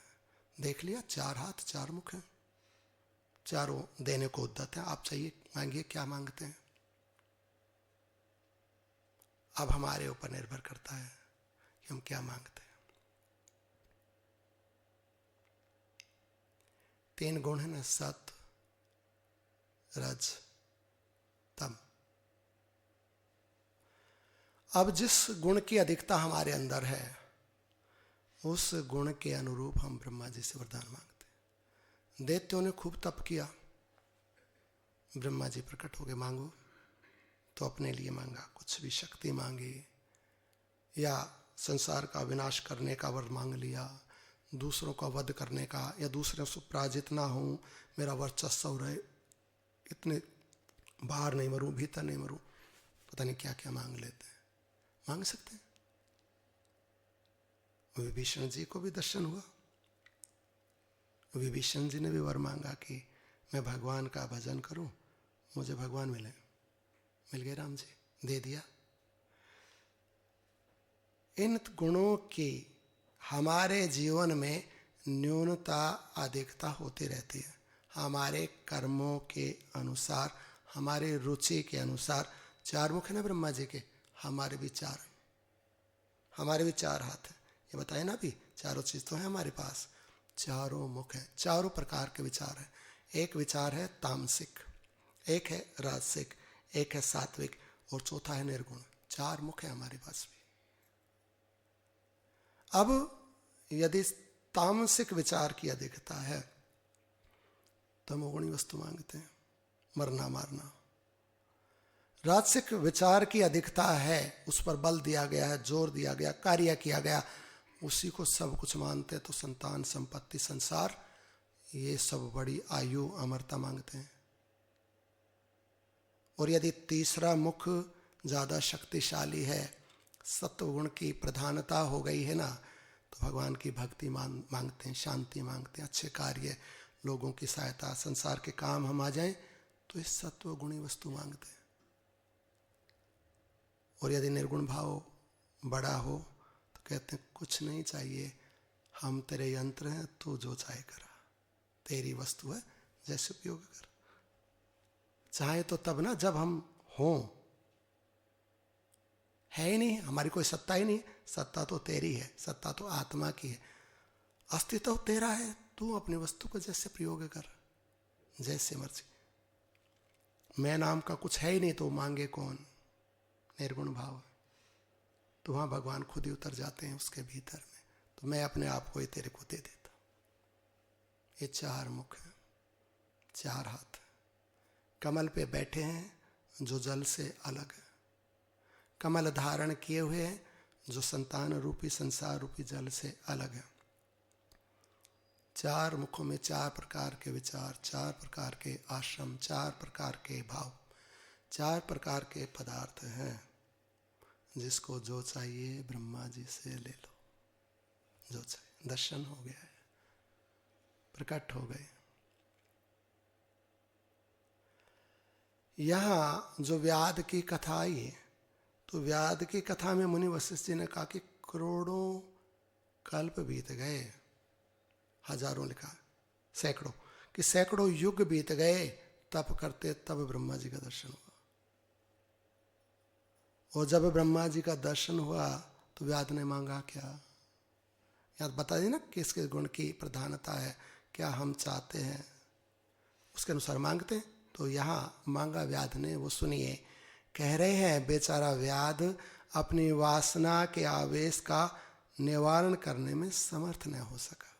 देख लिया, 4 हाथ 4 मुख हैं, चारों देने को उद्यत है। आप चाहिए मांगिए, क्या मांगते हैं? अब हमारे ऊपर निर्भर करता है कि हम क्या मांगते हैं। 3 गुण है ना, सत, रज, तम। अब जिस गुण की अधिकता हमारे अंदर है, उस गुण के अनुरूप हम ब्रह्मा जी से वरदान मांगते हैं। दैत्यों ने खूब तप किया, ब्रह्मा जी प्रकट हो गए, मांगो। तो अपने लिए मांगा, कुछ भी शक्ति मांगी, या संसार का विनाश करने का वर मांग लिया, दूसरों का वध करने का, या दूसरों से पराजित ना हूं, मेरा वर्चस्व रहे, इतने बाहर नहीं मरूं, भीतर नहीं मरूं, पता नहीं क्या क्या मांग लेते हैं। मांग सकते हैं। विभीषण जी को भी दर्शन हुआ, विभीषण जी ने भी वर मांगा कि मैं भगवान का भजन करूं, मुझे भगवान मिले। मिल गए राम जी, दे दिया। इन गुणों की हमारे जीवन में न्यूनता अधिकता होती रहती है। हमारे कर्मों के अनुसार, हमारे रुचि के अनुसार। 4 मुख है ना ब्रह्मा जी के, हमारे भी 4, हमारे भी 4 हाथ हैं। ये बताए ना, अभी चारों चीज तो है हमारे पास, चारों मुख है, चारों प्रकार के विचार हैं। एक विचार है तामसिक, एक है राजसिक, एक है सात्विक, और चौथा है निर्गुण। 4 मुख है हमारे पास भी। अब यदि तामसिक विचार की अधिकता है, तमोगुणी वस्तु मांगते हैं, मरना मारना। राजसिक विचार की अधिकता है, उस पर बल दिया गया है, जोर दिया गया, कार्य किया गया, उसी को सब कुछ मानते हैं तो संतान, संपत्ति, संसार, ये सब बड़ी आयु, अमरता मांगते हैं। और यदि तीसरा मुख ज़्यादा शक्तिशाली है, सत्वगुण की प्रधानता हो गई है ना, तो भगवान की भक्ति मांगते हैं, शांति मांगते हैं, अच्छे कार्य, लोगों की सहायता, संसार के काम हम आ जाएं तो इस सत्वगुणी वस्तु मांगते हैं। और यदि निर्गुण भाव बड़ा हो तो कहते हैं कुछ नहीं चाहिए, हम तेरे यंत्र हैं, तू जो चाहे करा, तेरी वस्तु है, जैसे उपयोग कर। चाहे तो तब ना जब हम हों, है ही नहीं, हमारी कोई सत्ता ही नहीं, सत्ता तो तेरी है, सत्ता तो आत्मा की है, अस्तित्व तेरा है, तू अपनी वस्तु को जैसे प्रयोग कर, जैसे मर्जी। मैं नाम का कुछ है ही नहीं तो मांगे कौन, निर्गुण भाव। तो वहां भगवान खुद ही उतर जाते हैं उसके भीतर में, तो मैं अपने आप को ही तेरे को दे देता। ये चार मुख है, चार हाथ, कमल पे बैठे हैं जो जल से अलग है, कमल धारण किए हुए हैं जो संतान रूपी, संसार रूपी जल से अलग है। चार मुखों में चार प्रकार के विचार, चार प्रकार के आश्रम, चार प्रकार के भाव, चार प्रकार के पदार्थ हैं। जिसको जो चाहिए ब्रह्मा जी से ले लो, जो चाहिए। दर्शन हो गया है, प्रकट हो गए। यहां जो व्याध की कथा आई है, तो व्याध की कथा में मुनि वशिष्ठ जी ने कहा कि करोड़ों कल्प बीत गए, हजारों लिखा, सैकड़ों, कि सैकड़ों युग बीत गए तप करते, तब ब्रह्मा जी का दर्शन हुआ। और जब ब्रह्मा जी का दर्शन हुआ तो व्याध ने मांगा क्या, याद बता दी ना किसके गुण की प्रधानता है, क्या हम चाहते हैं उसके अनुसार मांगते हैं। तो यहाँ मांगा व्याध ने, वो सुनिए। कह रहे हैं बेचारा व्याध अपनी वासना के आवेश का निवारण करने में समर्थ न हो सका,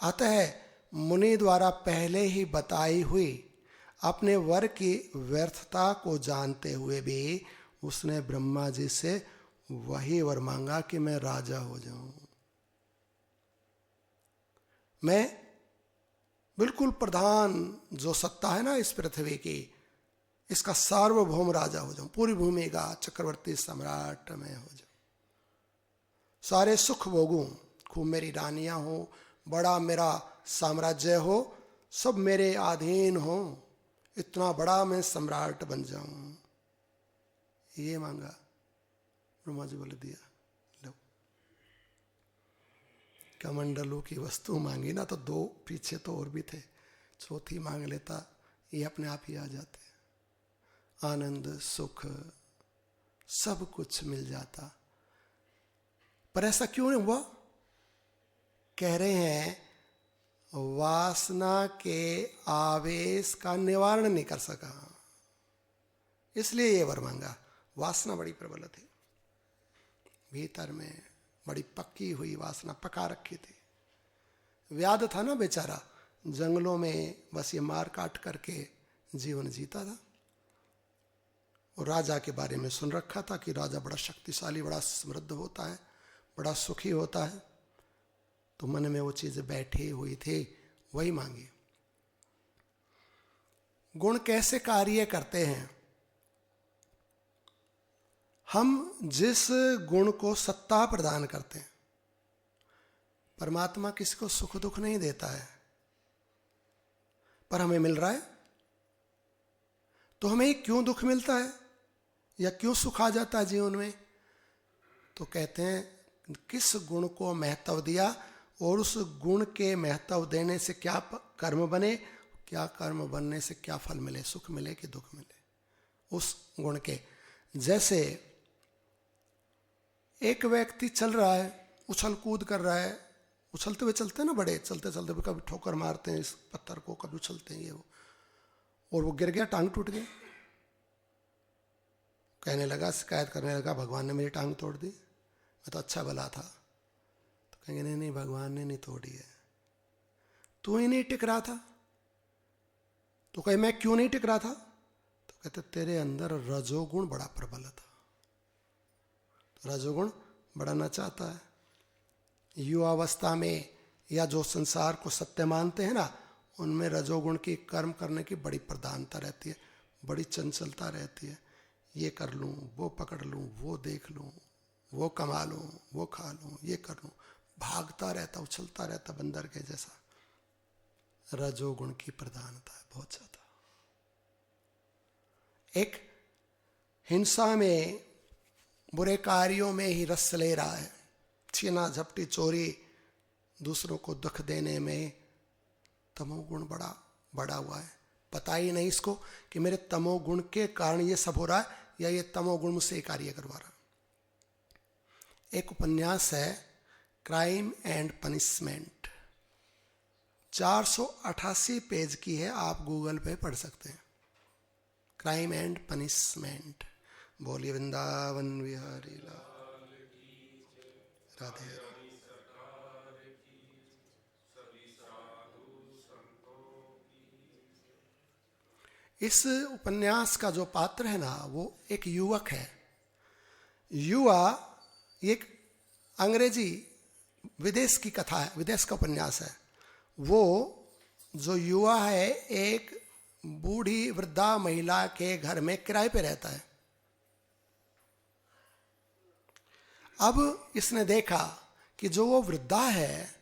अतः मुनि द्वारा पहले ही बताई हुई अपने वर की व्यर्थता को जानते हुए भी उसने ब्रह्मा जी से वही वर मांगा कि मैं राजा हो जाऊं, मैं बिल्कुल प्रधान जो सत्ता है ना इस पृथ्वी की, इसका सार्वभौम राजा हो जाऊं, पूरी भूमि का चक्रवर्ती सम्राट मैं हो जाऊं, सारे सुख भोगूं, खूब मेरी रानियां हो, बड़ा मेरा साम्राज्य हो, सब मेरे अधीन हो, इतना बड़ा मैं सम्राट बन जाऊं। ये मांगा, ब्रह्मा जी बोले दिया। लो, कमंडलों की वस्तु मांगी ना तो दो पीछे तो और भी थे, चौथी मांग लेता, ये अपने आप ही आ जाते, आनंद सुख सब कुछ मिल जाता। पर ऐसा क्यों नहीं हुआ? कह रहे हैं वासना के आवेश का निवारण नहीं कर सका, इसलिए ये वर मांगा। वासना बड़ी प्रबल थी, भीतर में बड़ी पक्की हुई वासना पका रखी थी। व्याध था ना बेचारा, जंगलों में बस ये मार काट करके जीवन जीता था। और राजा के बारे में सुन रखा था कि राजा बड़ा शक्तिशाली, बड़ा समृद्ध होता है, बड़ा सुखी होता है, तो मन में वो चीज बैठी हुई थी, वही मांगी। गुण कैसे कार्य करते हैं? हम जिस गुण को सत्ता प्रदान करते हैं, परमात्मा किसी को सुख दुख नहीं देता है, पर हमें मिल रहा है, तो हमें क्यों दुख मिलता है या क्यों सुख आ जाता है जीवन में? तो कहते हैं किस गुण को महत्व दिया और उस गुण के महत्व देने से क्या कर्म बने, क्या कर्म बनने से क्या फल मिले, सुख मिले कि दुख मिले, उस गुण के। जैसे एक व्यक्ति चल रहा है, उछल कूद कर रहा है, उछलते हुए चलते हैं ना, बड़े चलते चलते हुए कभी ठोकर मारते हैं इस पत्थर को, कभी उछलते हैं ये वो, और वो गिर गया, टांग टूट गई। कहने लगा, शिकायत करने लगा, भगवान ने मेरी टांग तोड़ दी, मैं तो अच्छा भला था। तो कहेंगे नहीं नहीं, भगवान ने नहीं तोड़ी है, तू ही नहीं टिक रहा था। तो कहे मैं क्यों नहीं टिक रहा था? तो कहते तेरे अंदर रजोगुण बड़ा प्रबल था, रजोगुण बढ़ाना चाहता है। युवावस्था में या जो संसार को सत्य मानते हैं ना, उनमें रजोगुण की कर्म करने की बड़ी प्रधानता रहती है, बड़ी चंचलता रहती है। ये कर लूँ, वो पकड़ लूँ, वो देख लूँ, वो कमा लूँ, वो खा लूँ, ये कर लूँ, भागता रहता, उछलता रहता बंदर के जैसा। रजोगुण की प्रधानता है बहुत ज्यादा। एक हिंसा में, बुरे कार्यों में ही रस ले रहा है, छीना झपटी चोरी, दूसरों को दुख देने में तमोगुण बड़ा हुआ है। पता ही नहीं इसको कि मेरे तमोगुण के कारण ये सब हो रहा है, या ये तमोगुण मुझसे कार्य करवा रहा। एक उपन्यास है क्राइम एंड पनिशमेंट, 488 पेज की है, आप गूगल पे पढ़ सकते हैं। Crime and punishment. बोलिए वृंदावन विहारी लाल राधे। इस उपन्यास का जो पात्र है ना, वो एक युवक है। युवा, एक अंग्रेजी विदेश की कथा है, विदेश का उपन्यास है। वो जो युवा है, एक बूढ़ी वृद्धा महिला के घर में किराए पे रहता है। अब इसने देखा कि जो वो वृद्धा है,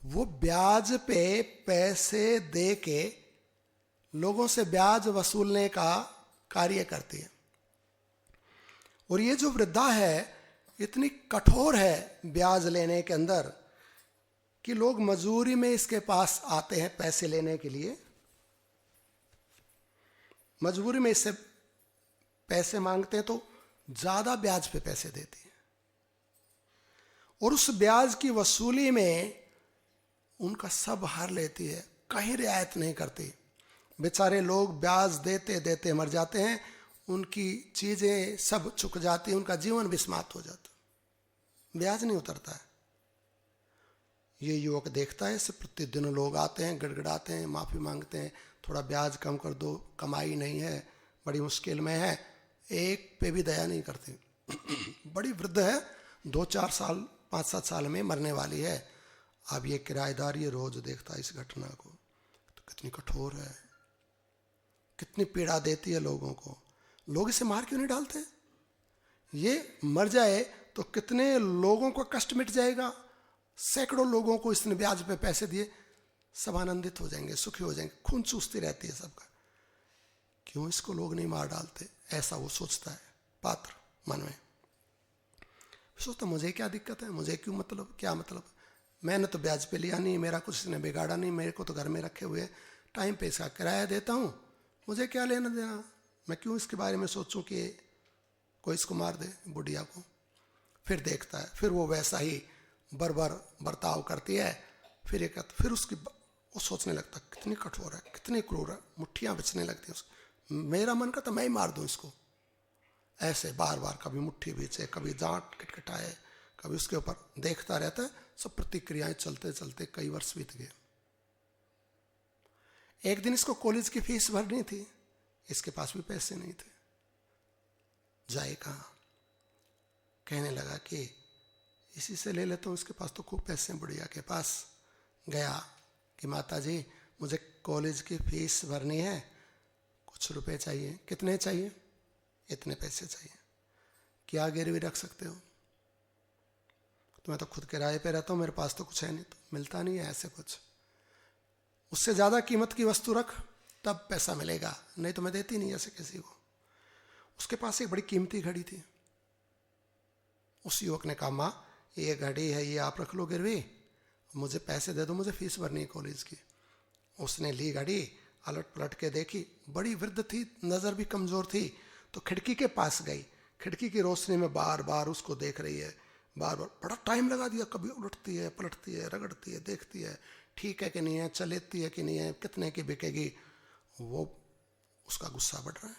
वो ब्याज पे पैसे दे के लोगों से ब्याज वसूलने का कार्य करती है। और ये जो वृद्धा है इतनी कठोर है ब्याज लेने के अंदर कि लोग मजूरी में इसके पास आते हैं पैसे लेने के लिए, मजबूरी में इससे पैसे मांगते हैं तो ज्यादा ब्याज पे पैसे देती है। और उस ब्याज की वसूली में उनका सब हार लेती है, कहीं रियायत नहीं करती। बेचारे लोग ब्याज देते देते मर जाते हैं, उनकी चीजें सब चुक जाती, उनका जीवन विस्मात हो जाता, ब्याज नहीं उतरता है। ये युवक देखता है, इससे प्रतिदिन लोग आते हैं, गिड़गिड़ाते हैं, माफी मांगते हैं, थोड़ा ब्याज कम कर दो, कमाई नहीं है, बड़ी मुश्किल में है, एक पे भी दया नहीं करते। बड़ी वृद्ध है, 2-4 साल 5-7 साल में मरने वाली है। अब ये किराएदार ये रोज देखता है इस घटना को, तो कितनी कठोर है, कितनी पीड़ा देती है लोगों को। लोग इसे मार क्यों नहीं डालते? ये मर जाए तो कितने लोगों को कष्ट मिट जाएगा। सैकड़ों लोगों को इसने ब्याज पे पैसे दिए, सब आनंदित हो जाएंगे, सुखी हो जाएंगे, खून चूसती रहती है सबका। क्यों इसको लोग नहीं मार डालते? ऐसा वो सोचता है पात्र मन में। सोचता मुझे क्या दिक्कत है, मुझे क्यों मतलब, क्या मतलब, मैंने तो ब्याज पे लिया नहीं, मेरा कुछ इसने बिगाड़ा नहीं, मेरे को तो घर में रखे हुए टाइम पे इसका किराया देता हूँ, मुझे क्या लेना देना, मैं क्यों इसके बारे में सोचूं कि कोई इसको मार दे बुढ़िया को। फिर देखता है, फिर वो वैसा ही बर्बर बर्ताव करती है। फिर उसकी वो सोचने लगता कितनी कठोर है, कितनी क्रूर है, मुट्ठियां बिछने लगती है उसको। मेरा मन करता मैं ही मार दूं इसको। ऐसे बार बार कभी मुट्ठी बीचे, कभी दांत खटखटाए, कभी उसके ऊपर देखता रहता है। सब प्रतिक्रियाएं चलते चलते कई वर्ष बीत गए। एक दिन इसको कॉलेज की फीस भरनी थी, इसके पास भी पैसे नहीं थे, जाए कहाँ। कहने लगा कि इसी से ले लेता हूँ, उसके पास तो खूब पैसे हैं, बुढ़िया के पास। गया कि माता जी मुझे कॉलेज की फीस भरनी है, कुछ रुपए चाहिए। कितने चाहिए? इतने पैसे चाहिए। क्या गिरवी रख सकते हो? तो मैं तो खुद किराए पे रहता हूँ, मेरे पास तो कुछ है नहीं, तो मिलता नहीं है ऐसे कुछ। उससे ज्यादा कीमत की वस्तु रख, तब पैसा मिलेगा, नहीं तो मैं देती नहीं ऐसे किसी को। उसके पास एक बड़ी कीमती घड़ी थी। उस युवक ने कहा माँ ये घड़ी है, ये आप रख लो गिरवी, मुझे पैसे दे दो, मुझे फीस भरनी है कॉलेज की। उसने ली घड़ी, अलट पलट के देखी, बड़ी वृद्ध थी, नजर भी कमजोर थी, तो खिड़की के पास गई, खिड़की की रोशनी में बार बार उसको देख रही है, बार बार बड़ा टाइम लगा दिया, कभी उलटती है, पलटती है, रगड़ती है, देखती है, ठीक है कि नहीं है, चलेती है कि नहीं है, कितने की बिकेगी। वो उसका गुस्सा बढ़ रहा है,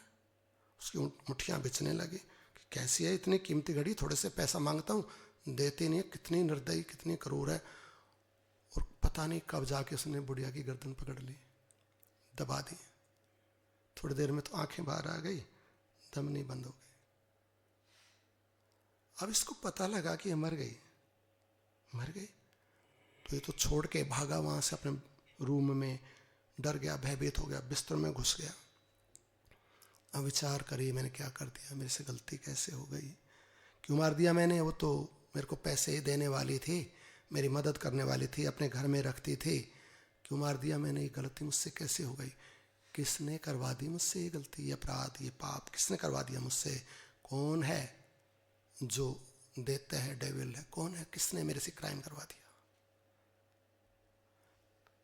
उसकी मुट्ठियां बिछने लगी कि कैसी है इतनी कीमती घड़ी, थोड़े से पैसा मांगता हूँ देती नहीं है, कितनी निर्दयी, कितनी क्रूर है। और पता नहीं कब जाके उसने बुढ़िया की गर्दन पकड़ ली, दबा दी। थोड़ी देर में तो आंखें बाहर आ गई, दम नहीं बंद हो गई। अब इसको पता लगा कि ये मर गई, तो ये तो छोड़ के भागा वहां से अपने रूम में, डर गया, भयभीत हो गया, बिस्तर में घुस गया। अब विचार करिए, मैंने क्या कर दिया, मेरे से गलती कैसे हो गई, क्यों मार दिया मैंने? वो तो मेरे को पैसे देने वाली थी, मेरी मदद करने वाली थी, अपने घर में रखती थी, क्यों मार दिया मैंने? ये गलती मुझसे कैसे हो गई? किसने करवा दी मुझसे ये गलती, ये अपराध, ये पाप किसने करवा दिया मुझसे? कौन है जो देता है? डेविल है। कौन है? किसने मेरे से क्राइम करवा दिया?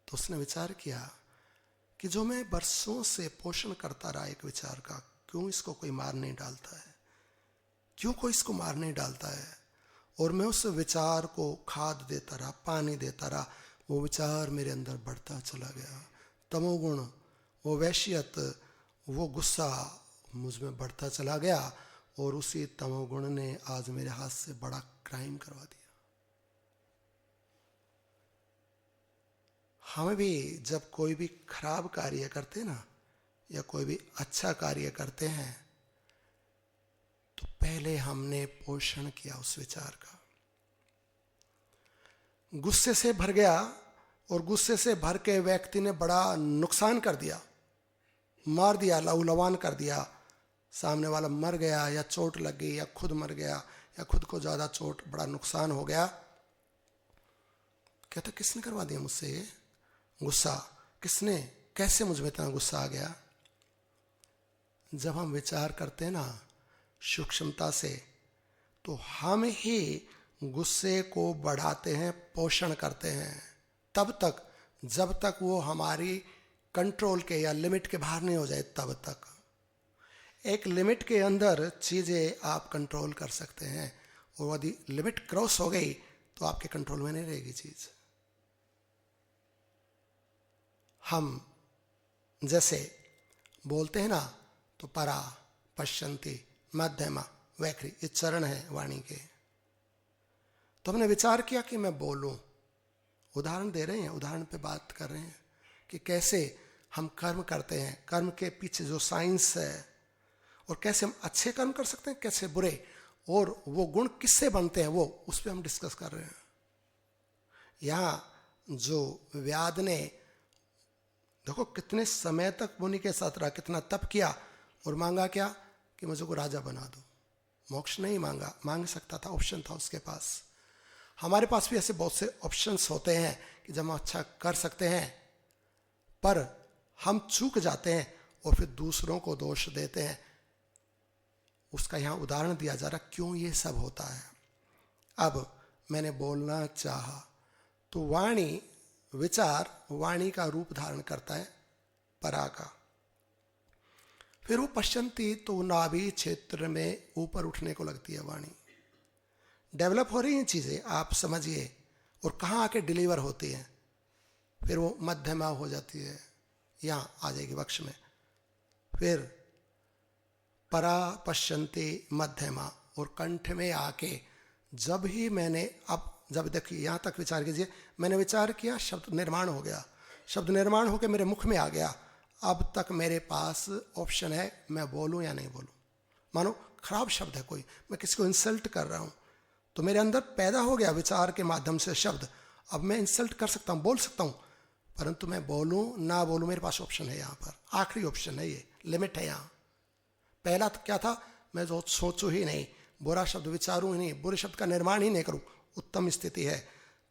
तो उसने विचार किया कि जो मैं बरसों से पोषण करता रहा एक विचार का, क्यों इसको कोई मार नहीं डालता है, क्यों कोई इसको मार नहीं डालता है? और मैं उस विचार को खाद देता रहा, पानी देता रहा, वो विचार मेरे अंदर बढ़ता चला गया। तमोगुण, वो वैश्यत, वो गुस्सा मुझ में बढ़ता चला गया, और उसी तमोगुण ने आज मेरे हाथ से बड़ा क्राइम करवा दिया। हम भी जब कोई भी खराब कार्य करते ना, या कोई भी अच्छा कार्य करते हैं, तो पहले हमने पोषण किया उस विचार का। गुस्से से भर गया, और गुस्से से भर के व्यक्ति ने बड़ा नुकसान कर दिया, मार दिया, लहूलुहान कर दिया, सामने वाला मर गया, या चोट लग गई, या खुद मर गया, या खुद को ज्यादा चोट, बड़ा नुकसान हो गया। कहता किसने करवा दिया मुझसे ये गुस्सा? किसने, कैसे मुझ में इतना गुस्सा आ गया? जब हम विचार करते हैं ना सूक्ष्मता से, तो हम ही गुस्से को बढ़ाते हैं, पोषण करते हैं, तब तक जब तक वो हमारी कंट्रोल के या लिमिट के बाहर नहीं हो जाए। तब तक एक लिमिट के अंदर चीजें आप कंट्रोल कर सकते हैं, और यदि लिमिट क्रॉस हो गई तो आपके कंट्रोल में नहीं रहेगी चीज। हम जैसे बोलते हैं ना, तो परा, पश्यन्ति, मध्यमा, वैखरी, ये चरण है वाणी के। तो हमने विचार किया कि मैं बोलूं, उदाहरण दे रहे हैं, उदाहरण पे बात कर रहे हैं कि कैसे हम कर्म करते हैं, कर्म के पीछे जो साइंस है, और कैसे हम अच्छे कर्म कर सकते हैं, कैसे बुरे, और वो गुण किससे बनते हैं, वो उस पर हम डिस्कस कर रहे हैं। यहाँ जो व्याध ने देखो कितने समय तक मुनि के साथ रहा, कितना तप किया, और मांगा क्या कि मुझे को राजा बना दो। मोक्ष नहीं मांगा, मांग सकता था, ऑप्शन था उसके पास। हमारे पास भी ऐसे बहुत से ऑप्शंस होते हैं कि जब हम अच्छा कर सकते हैं, पर हम चूक जाते हैं और फिर दूसरों को दोष देते हैं। उसका यहाँ उदाहरण दिया जा रहा क्यों ये सब होता है। अब मैंने बोलना चाहा तो वाणी, विचार वाणी का रूप धारण करता है, परा का। फिर वो पश्चंती, तो नाभि क्षेत्र में ऊपर उठने को लगती है वाणी। डेवलप हो रही हैं चीजें, आप समझिए, और कहाँ आके डिलीवर होती हैं। फिर वो मध्यमा हो जाती है, यहाँ आ जाएगी वक्ष में। फिर परा, पश्चंती, मध्यमा, और कंठ में आके जब ही मैंने, अब जब देखिए यहाँ तक विचार कीजिए, मैंने विचार किया, शब्द निर्माण हो गया, शब्द निर्माण होकर मेरे मुख में आ गया। अब तक मेरे पास ऑप्शन है, मैं बोलूं या नहीं बोलूं। मानो खराब शब्द है कोई, मैं किसी को इंसल्ट कर रहा हूं, तो मेरे अंदर पैदा हो गया विचार के माध्यम से शब्द। अब मैं इंसल्ट कर सकता हूं, बोल सकता हूं, परंतु मैं बोलूं ना बोलूं, मेरे पास ऑप्शन है। यहाँ पर आखिरी ऑप्शन है, ये लिमिट है यहाँ। पहला तो क्या था, मैं जो सोचूं ही नहीं, बुरा शब्द विचारूं ही नहीं, बुरे शब्द का निर्माण ही नहीं करूं, उत्तम स्थिति है।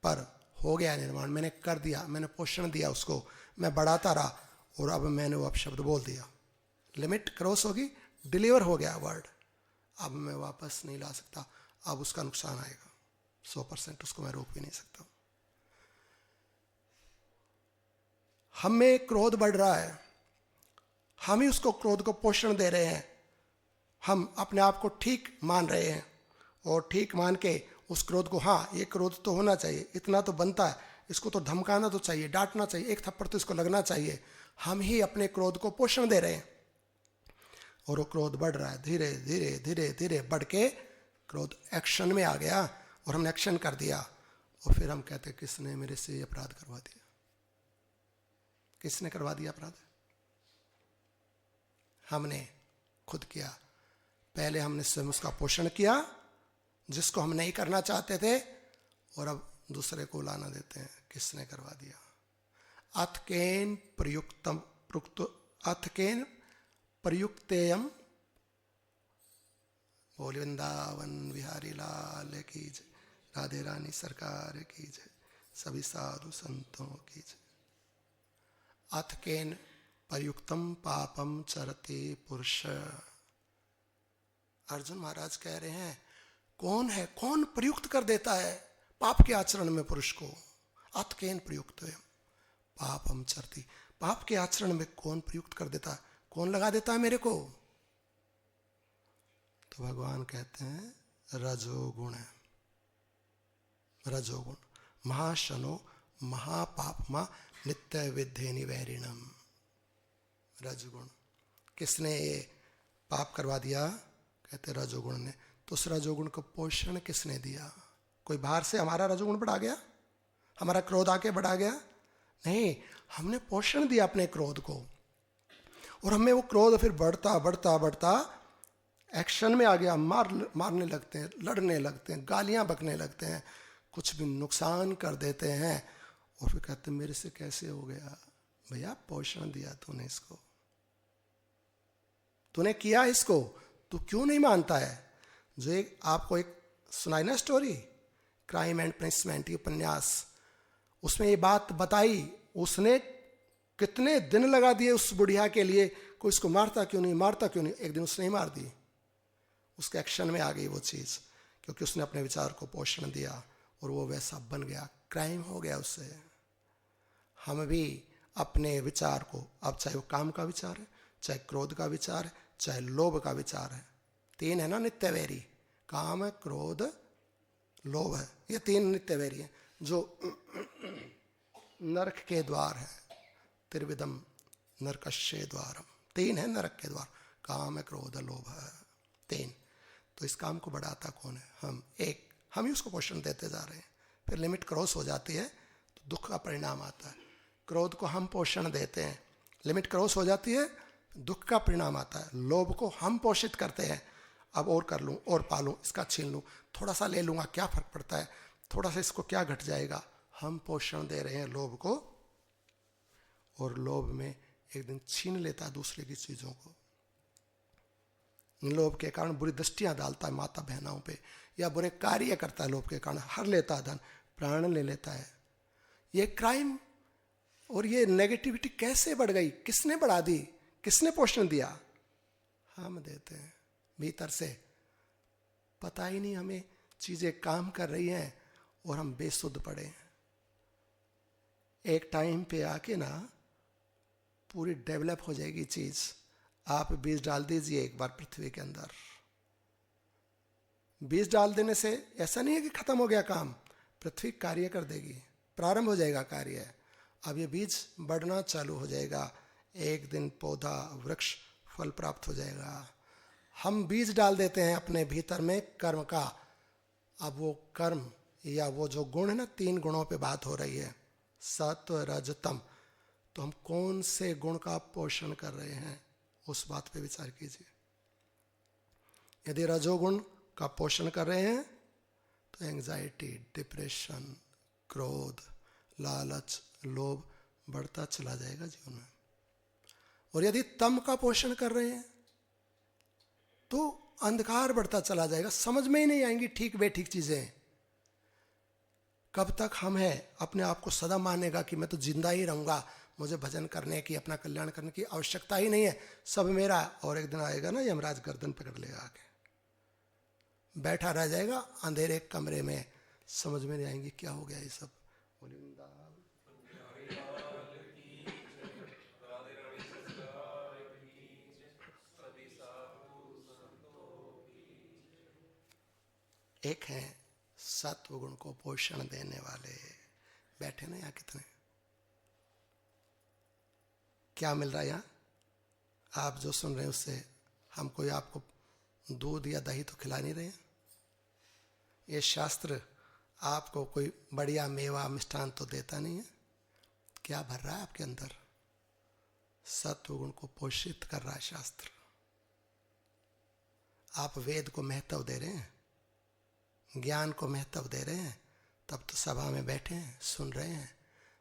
पर हो गया निर्माण, मैंने कर दिया, मैंने पोषण दिया उसको, मैं बढ़ाता रहा, और अब मैंने वो अपशब्द बोल दिया। लिमिट क्रॉस होगी, डिलीवर हो गया वर्ड, अब मैं वापस नहीं ला सकता, अब उसका नुकसान आएगा 100%, उसको मैं रोक भी नहीं सकता। हम में क्रोध बढ़ रहा है, हम ही उसको क्रोध को पोषण दे रहे हैं। हम अपने आप को ठीक मान रहे हैं, और ठीक मान के उस क्रोध को, हाँ ये क्रोध तो होना चाहिए, इतना तो बनता है, इसको तो धमकाना तो चाहिए, डांटना चाहिए, एक थप्पड़ तो इसको लगना चाहिए। हम ही अपने क्रोध को पोषण दे रहे हैं, और वो क्रोध बढ़ रहा है, धीरे धीरे धीरे धीरे बढ़ के क्रोध एक्शन में आ गया, और हमने एक्शन कर दिया। और फिर हम कहते किसने मेरे से अपराध करवा दिया, किसने करवा दिया अपराध? हमने खुद किया। पहले हमने स्वयं उसका पोषण किया, जिसको हम नहीं करना चाहते थे और अब दूसरे को लाना देते हैं। किसने करवा दिया? अथ केन प्रयुक्तम अथ केन प्रयुक्तेयम। बोल वृंदावन बिहारी लाल की जय, राधे रानी सरकार की जय, सभी साधु संतों की जय। अथ केन प्रयुक्तम पापम चरते पुरुष। अर्जुन महाराज कह रहे हैं कौन है, कौन प्रयुक्त कर देता है पाप के आचरण में पुरुष को? अथ केन प्रयुक्त पापम चरती, पाप के आचरण में कौन प्रयुक्त कर देता है, कौन लगा देता है मेरे को? तो भगवान कहते हैं रजोगुण है। रजोगुण महाशनो महापापमा नित्य विद्धेनि वैरिणम। रजोगुण किसने ये पाप करवा दिया? कहते रजोगुण ने। तो उस रजोगुण को पोषण किसने दिया? कोई बाहर से हमारा रजोगुण बढ़ा गया? हमारा क्रोध आके बढ़ा गया? नहीं, हमने पोषण दिया अपने क्रोध को, और हमें वो क्रोध फिर बढ़ता बढ़ता बढ़ता एक्शन में आ गया। मारने लगते हैं, लड़ने लगते हैं, गालियां बकने लगते हैं, कुछ भी नुकसान कर देते हैं, और फिर कहते हैं मेरे से कैसे हो गया? भैया पोषण दिया तूने इसको, तूने किया इसको, तू क्यों नहीं मानता है? जो एक आपको एक सुनाई ना स्टोरी, क्राइम एंड पनिशमेंट, ये उपन्यास, उसमें ये बात बताई, उसने कितने दिन लगा दिए उस बुढ़िया के लिए, कोई इसको मारता क्यों नहीं, मारता क्यों नहीं। एक दिन उसने ही मार दी, उसके एक्शन में आ गई वो चीज़, क्योंकि उसने अपने विचार को पोषण दिया और वो वैसा बन गया, क्राइम हो गया उससे। हम भी अपने विचार को, अब चाहे वो काम का विचार है, चाहे क्रोध का विचार है, चाहे लोभ का विचार है, तीन है ना नित्य वैरी, काम है, क्रोध, लोभ है, ये तीन नित्य वैरी है जो नरक के द्वार है। त्रिविधम नरकस्य द्वारम, तीन है नरक के द्वार, काम है, क्रोध है, लोभ है, तीन। तो इस काम को बढ़ाता कौन है? हम ही उसको पोषण देते जा रहे हैं। फिर लिमिट क्रॉस हो जाती है तो दुख का परिणाम आता है। क्रोध को हम पोषण देते हैं, लिमिट क्रॉस हो जाती है, दुख का परिणाम आता है। लोभ को हम पोषित करते हैं, अब और कर लूँ, और पालूँ, इसका छीन लूँ, थोड़ा सा ले लूँगा, क्या फर्क पड़ता है, थोड़ा सा इसको क्या घट जाएगा। हम पोषण दे रहे हैं लोभ को, और लोभ में एक दिन छीन लेता है दूसरे की चीज़ों को। लोभ के कारण बुरी दृष्टियां डालता है माता बहनों पे, या बुरे कार्य करता है लोभ के कारण, हर लेता है धन, प्राण ले लेता है। ये क्राइम और ये नेगेटिविटी कैसे बढ़ गई? किसने बढ़ा दी? किसने पोषण दिया? हम देते हैं भीतर से। पता ही नहीं हमें चीजें काम कर रही हैं और हम बेसुध पड़े हैं। एक टाइम पे आके ना पूरी डेवलप हो जाएगी चीज। आप बीज डाल दीजिए एक बार पृथ्वी के अंदर, बीज डाल देने से ऐसा नहीं है कि खत्म हो गया काम, पृथ्वी कार्य कर देगी, प्रारंभ हो जाएगा कार्य। अब ये बीज बढ़ना चालू हो जाएगा, एक दिन पौधा, वृक्ष, फल प्राप्त हो जाएगा। हम बीज डाल देते हैं अपने भीतर में कर्म का। अब वो कर्म या वो जो गुण है ना, तीन गुणों पे बात हो रही है, सत्व रज तम, तो हम कौन से गुण का पोषण कर रहे हैं उस बात पे विचार कीजिए। यदि रजोगुण का पोषण कर रहे हैं तो एंजाइटी, डिप्रेशन, क्रोध, लालच, लोभ बढ़ता चला जाएगा जीवन में। और यदि तम का पोषण कर रहे हैं तो अंधकार बढ़ता चला जाएगा, समझ में ही नहीं आएंगी ठीक बेठीक चीजें। कब तक हम हैं अपने आप को सदा मानेगा कि मैं तो जिंदा ही रहूंगा, मुझे भजन करने की, अपना कल्याण करने की आवश्यकता ही नहीं है, सब मेरा। और एक दिन आएगा ना यमराज गर्दन पकड़ लेगा आके, बैठा रह जाएगा अंधेरे कमरे में, समझ में नहीं आएंगी क्या हो गया ये सब। एक है सत्व गुण को पोषण देने वाले, बैठे ना यहाँ कितने। क्या मिल रहा है यहाँ? आप जो सुन रहे हैं उससे हम कोई आपको दूध या दही तो खिला नहीं रहे हैं। ये शास्त्र आपको कोई बढ़िया मेवा मिष्ठान तो देता नहीं है। क्या भर रहा है आपके अंदर? सत्व गुण को पोषित कर रहा है शास्त्र। आप वेद को महत्व दे रहे हैं, ज्ञान को महत्व दे रहे हैं, तब तो सभा में बैठे हैं, सुन रहे हैं,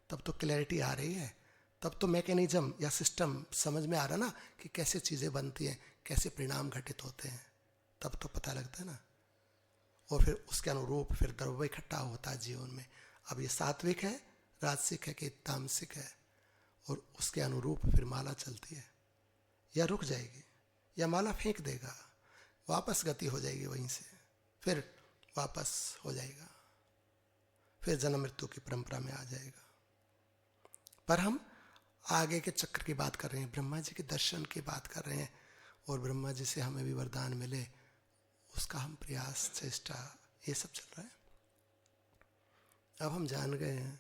तब तो क्लैरिटी आ रही है, तब तो मैकेनिज्म या सिस्टम समझ में आ रहा ना कि कैसे चीज़ें बनती हैं, कैसे परिणाम घटित होते हैं, तब तो पता लगता है ना। और फिर उसके अनुरूप फिर द्रव्य इकट्ठा होता है जीवन में। अब ये सात्विक है, राजसिक है कि तामसिक है, और उसके अनुरूप फिर माला चलती है, या रुक जाएगी या माला फेंक देगा, वापस गति हो जाएगी वहीं से, फिर वापस हो जाएगा, फिर जन्म मृत्यु की परंपरा में आ जाएगा। पर हम आगे के चक्र की बात कर रहे हैं, ब्रह्मा जी के दर्शन की बात कर रहे हैं, और ब्रह्मा जी से हमें भी वरदान मिले उसका हम प्रयास, चेष्टा, ये सब चल रहा है। अब हम जान गए हैं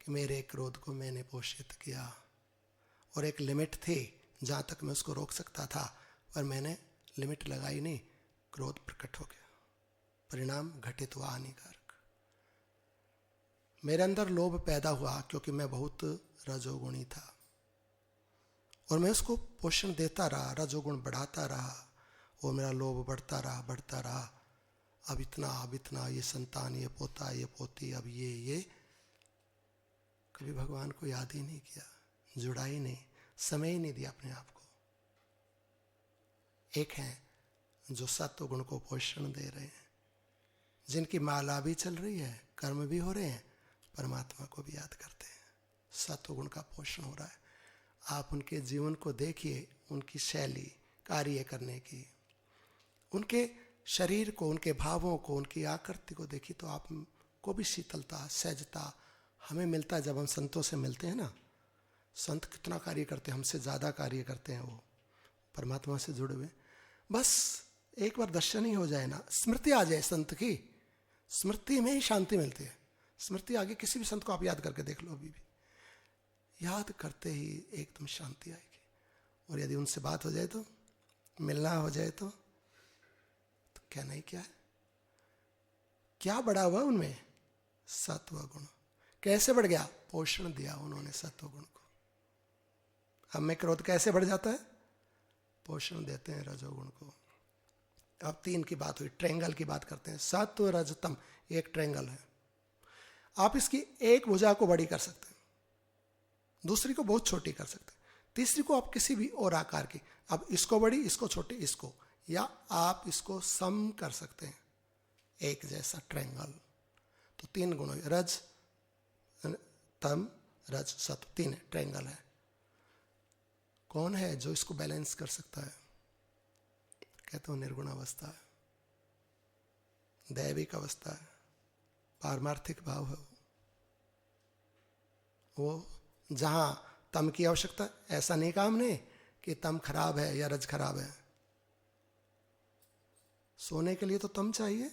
कि मेरे क्रोध को मैंने पोषित किया, और एक लिमिट थी जहाँ तक मैं उसको रोक सकता था, पर मैंने लिमिट लगाई नहीं, क्रोध प्रकट हो गया, परिणाम घटित हुआ हानिकारक। मेरे अंदर लोभ पैदा हुआ क्योंकि मैं बहुत रजोगुणी था, और मैं उसको पोषण देता रहा, रजोगुण बढ़ाता रहा, और मेरा लोभ बढ़ता रहा। अब इतना, ये संतान, ये पोता, ये पोती, अब ये कभी भगवान को याद ही नहीं किया, जुड़ा ही नहीं, समय ही नहीं दिया अपने आप को। एक है जो सत्व गुण को पोषण दे रहे हैं, जिनकी माला भी चल रही है, कर्म भी हो रहे हैं, परमात्मा को भी याद करते हैं, सत्व गुण का पोषण हो रहा है। आप उनके जीवन को देखिए, उनकी शैली कार्य करने की, उनके शरीर को, उनके भावों को, उनकी आकृति को देखिए तो आपको भी शीतलता, सहजता हमें मिलता है। जब हम संतों से मिलते हैं ना, संत कितना कार्य करते हैं, हमसे ज़्यादा कार्य करते हैं, वो परमात्मा से जुड़े हुए। बस एक बार दर्शन ही हो जाए ना, स्मृति आ जाए संत की, स्मृति में ही शांति मिलती है। स्मृति आगे किसी भी संत को आप याद करके देख लो, अभी भी याद करते ही एकदम शांति आएगी। और यदि उनसे बात हो जाए तो, मिलना हो जाए तो क्या नहीं, क्या है, क्या बढ़ा हुआ उनमें, सत्व गुण। कैसे बढ़ गया, पोषण दिया उन्होंने सत्व गुण को। हम में क्रोध कैसे बढ़ जाता है, पोषण देते हैं रजोगुण को। अब 3 की बात हुई, ट्रायंगल की बात करते हैं, सत्व रजतम, एक ट्रायंगल है। आप इसकी एक भुजा को बड़ी कर सकते हैं, दूसरी को बहुत छोटी कर सकते हैं, तीसरी को आप किसी भी और आकार की, अब इसको बड़ी, इसको छोटी, इसको, या आप इसको सम कर सकते हैं, एक जैसा ट्रायंगल। तो 3 गुण, रज तम रज सत्व, 3 ट्रायंगल है। कौन है जो इसको बैलेंस कर सकता है, कहते हो निर्गुण अवस्था है, दैविक अवस्था है, पारमार्थिक भाव है वो जहां तम की आवश्यकता, ऐसा नहीं काम नहीं कि तम खराब है या रज खराब है। सोने के लिए तो तम चाहिए,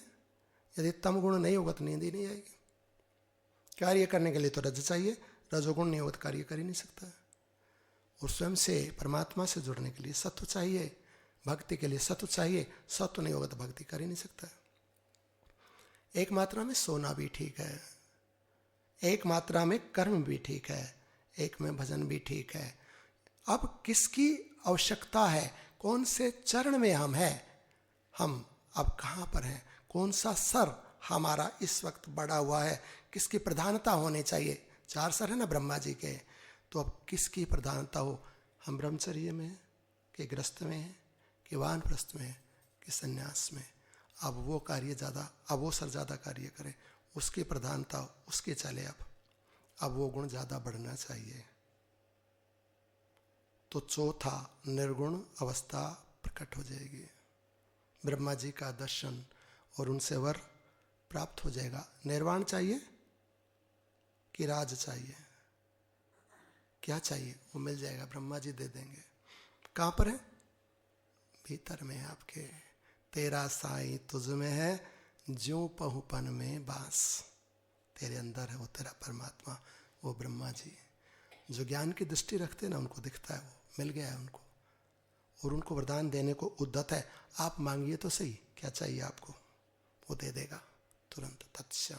यदि तम गुण नहीं होगा तो नींद ही नहीं आएगी। कार्य करने के लिए तो रज चाहिए, रजोगुण नहीं होगा तो कार्य कर ही नहीं सकता है। और स्वयं से परमात्मा से जुड़ने के लिए सत्व चाहिए, भक्ति के लिए सत्व चाहिए, सत्व नहीं होगा तो भक्ति कर ही नहीं सकता है। एक मात्रा में सोना भी ठीक है, एक मात्रा में कर्म भी ठीक है, एक में भजन भी ठीक है। अब किसकी आवश्यकता है, कौन से चरण में हम हैं, हम अब कहाँ पर हैं, कौन सा सर हमारा इस वक्त बढ़ा हुआ है, किसकी प्रधानता होनी चाहिए। 4 सर है ना ब्रह्मा जी के, तो अब किसकी प्रधानता हो, हम ब्रह्मचर्य में कि गृहस्थ में है, कि वानप्रस्थ में है, कि संन्यास में। अब वो कार्य ज़्यादा, अब वो सर ज़्यादा कार्य करे, उसकी प्रधानता उसके चले। अब वो गुण ज़्यादा बढ़ना चाहिए। तो चौथा निर्गुण अवस्था प्रकट हो जाएगी, ब्रह्मा जी का दर्शन और उनसे वर प्राप्त हो जाएगा। निर्वाण चाहिए कि राज चाहिए, क्या चाहिए वो मिल जाएगा, ब्रह्मा जी दे देंगे। कहाँ पर है, भीतर में आपके। तेरा साईं तुझ में है, ज्यों पहुपन में बास, तेरे अंदर है वो तेरा परमात्मा, वो ब्रह्मा जी। जो ज्ञान की दृष्टि रखते हैं ना, उनको दिखता है, वो मिल गया है उनको, और उनको वरदान देने को उद्यत है। आप मांगिए तो सही, क्या चाहिए आपको, वो दे देगा तुरंत, तत्क्षण।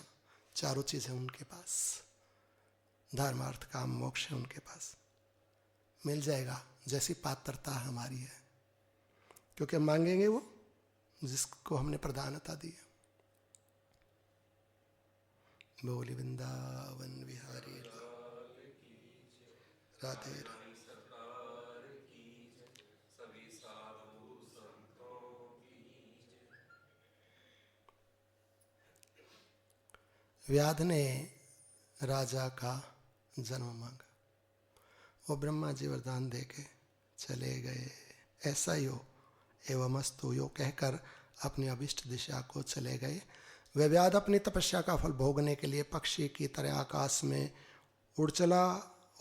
4 चीज़ें उनके पास, धर्म अर्थ काम मोक्ष है उनके पास, मिल जाएगा जैसी पात्रता हमारी है, क्योंकि हम मांगेंगे वो जिसको हमने प्रधानता दी है। बोली वृंदावन बिहारी राधे राधे। व्याध ने राजा का जन्म मांगा, वो ब्रह्मा जी वरदान दे के चले गए। ऐसा ही हो एवमस्तु यो कहकर अपनी अभिष्ट दिशा को चले गए। वे व्याध अपनी तपस्या का फल भोगने के लिए पक्षी की तरह आकाश में उड़ चला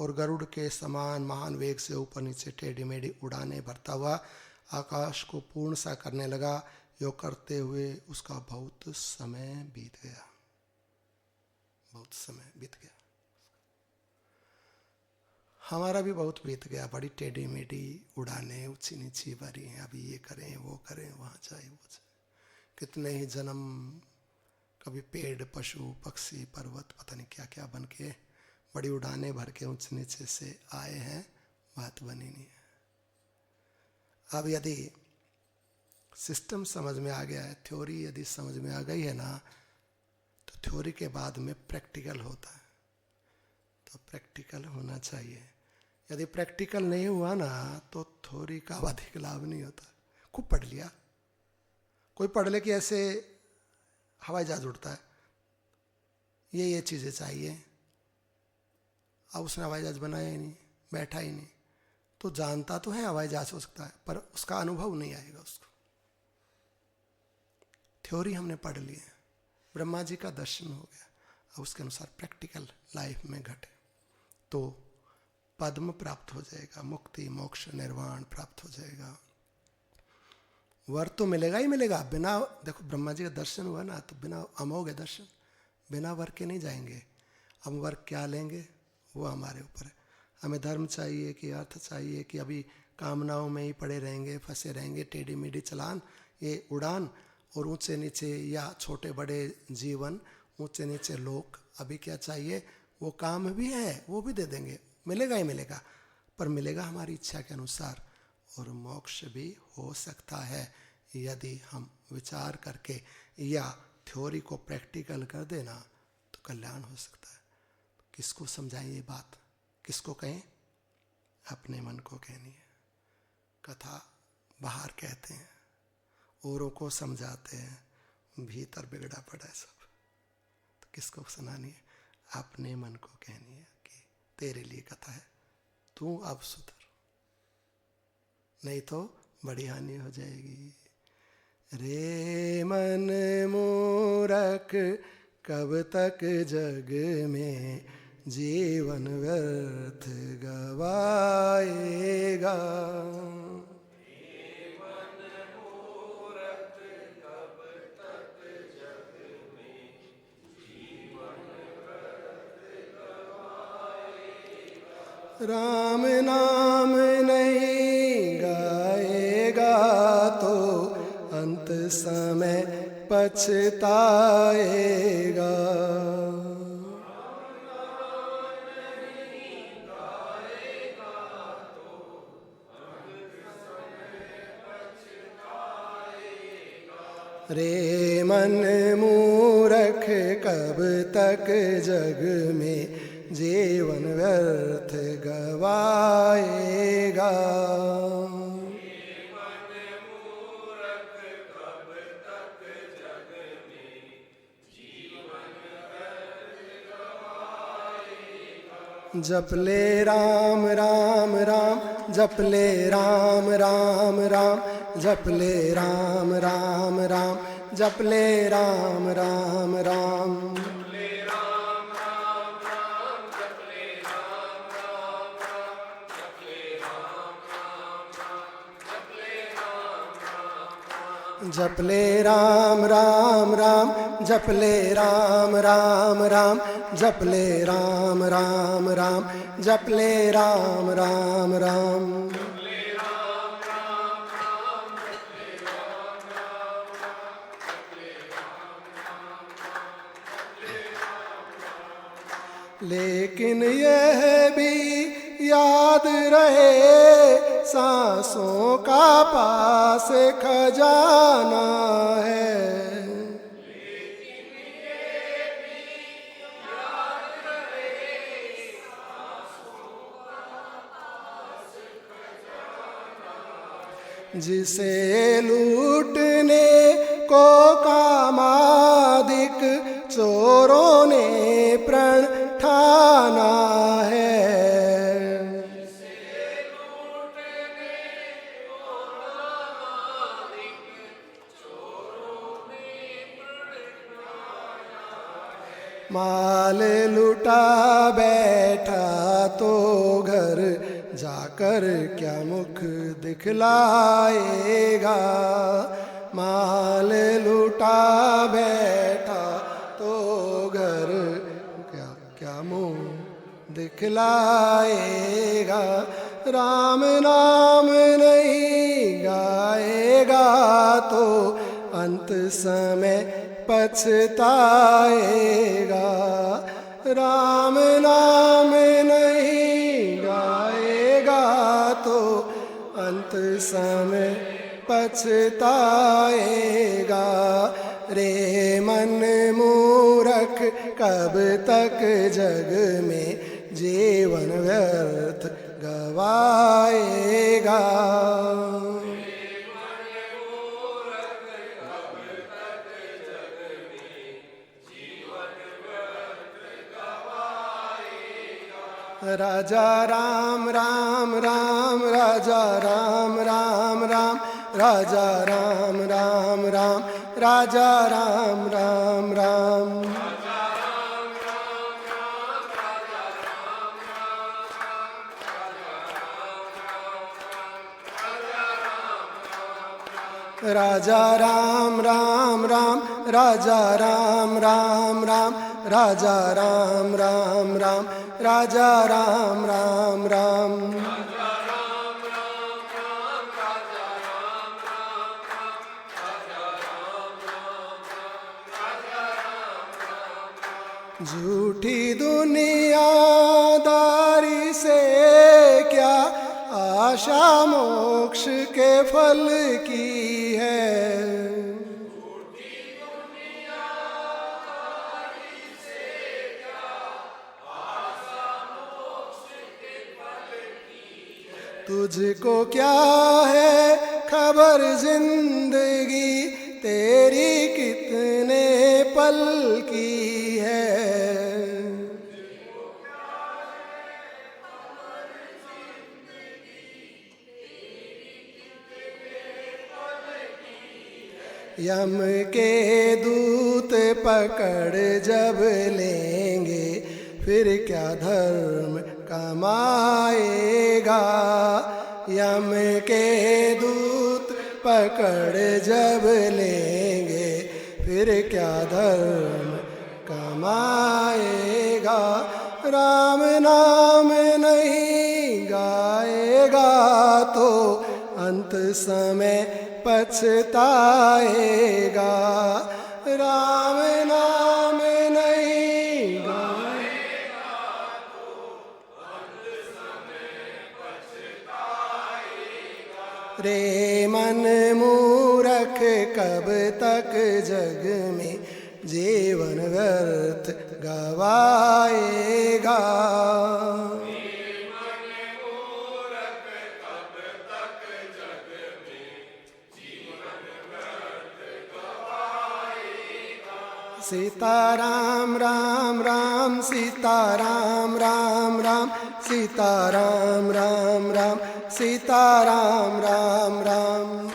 और गरुड़ के समान महान वेग से ऊपर नीचे टेढ़ी मेढ़ी उड़ाने भरता हुआ आकाश को पूर्ण सा करने लगा। यो करते हुए उसका बहुत समय बीत गया, बहुत समय बीत गया। हमारा भी बहुत बीत गया, बड़ी टेढ़ी मेढ़ी उड़ाने ऊंची नीची भरी हैं, अभी ये करें वो करें, वहाँ जाए वो जाए। कितने ही जन्म, कभी पेड़ पशु पक्षी पर्वत पता नहीं क्या क्या बन के बड़ी उड़ाने भर के ऊंच नीचे से आए हैं, बात बनी नहीं है। अब यदि सिस्टम समझ में आ गया है, थ्योरी यदि समझ में आ गई है ना, तो थ्योरी के बाद में प्रैक्टिकल होता है, तो प्रैक्टिकल होना चाहिए। यदि प्रैक्टिकल नहीं हुआ ना तो थ्योरी का अधिक लाभ नहीं होता। खूब पढ़ लिया, कोई पढ़ ले कि ऐसे हवाई जहाज उड़ता है, ये चीज़ें चाहिए, अब उसने हवाई जहाज बनाया ही नहीं, बैठा ही नहीं, तो जानता तो है हवाई जहाज हो सकता है, पर उसका अनुभव नहीं आएगा उसको। थ्योरी हमने पढ़ ली है, ब्रह्मा जी का दर्शन हो गया, अब उसके अनुसार प्रैक्टिकल लाइफ में घटे तो पद्म प्राप्त हो जाएगा, मुक्ति मोक्ष निर्वाण प्राप्त हो जाएगा। वर तो मिलेगा ही मिलेगा, बिना, देखो ब्रह्मा जी का दर्शन हुआ ना तो बिना अमोघ दर्शन, बिना वर के नहीं जाएंगे। हम वर क्या लेंगे वो हमारे ऊपर है। हमें धर्म चाहिए कि अर्थ चाहिए कि अभी कामनाओं में ही पड़े रहेंगे, फंसे रहेंगे, टेढ़ी मेढ़ी चलान, ये उड़ान और ऊंचे नीचे या छोटे बड़े जीवन, ऊंचे नीचे लोक, अभी क्या चाहिए वो काम भी है, वो भी दे देंगे, मिलेगा ही मिलेगा, पर मिलेगा हमारी इच्छा के अनुसार। और मोक्ष भी हो सकता है यदि हम विचार करके या थ्योरी को प्रैक्टिकल कर देना तो कल्याण हो सकता है। किसको समझाएं ये बात, किसको कहें? अपने मन को कहनी है। कथा बाहर कहते हैं, औरों को समझाते हैं, भीतर बिगड़ा पड़ा है सब, तो किसको सुनानी है? अपने मन को कहनी है कि तेरे लिए कथा है, तू अब सुधर, नहीं तो बड़ी हानि हो जाएगी। रे मन मूरख कब तक जग में जीवन व्यर्थ गवाएगा। राम नाम नहीं गाएगा तो अंत समय पछताएगा। रे मन मूरख कब तक जग में जीवन व्यर्थ गवाएगा। जप ले राम राम राम, जप ले राम राम राम, जप ले राम राम राम, जप ले राम राम राम। जप ले राम राम राम, जप ले राम राम राम, जप ले राम राम राम, जप ले राम राम राम। लेकिन यह भी याद रहे सांसों का पास खजाना है। जिसे लूटने को कामादिक चोरों ने प्रण ठाना है। माल लुटा बैठा तो घर जाकर क्या मुख दिखलाएगा। माल लुटा बैठा तो घर क्या मुंह दिखलाएगा। राम नाम नहीं गाएगा तो अंत समय पछताएगा। राम नाम नहीं गाएगा तो अंत समय पछताएगा। रे मन मूरख कब तक जग में जीवन व्यर्थ गवाएगा। राजा राम राम राम राजा राम राम राम राजा राम राम राम राजा राम राम राम राजा राम राम राम राजा राम राम राम राजा राम राम राम राजा राम राम राम झूठी दुनियादारी से क्या आशा मोक्ष के फल की है। तुझको क्या है खबर जिंदगी तेरी कितने पल की है। यम के दूत पकड़ जब लेंगे फिर क्या धर्म कमाएगा। यम के दूत पकड़ जब लेंगे फिर क्या धर्म कमाएगा। राम नाम नहीं गाएगा तो अंत समय पछताएगा। राम नाम नहीं गाएगा तो अंत समय पछताएगा। रे मन मूरख कब तक जग में जीवन व्यर्थ गवाएगा। सीताराम राम राम सीताराम राम राम सीताराम राम राम सीताराम राम राम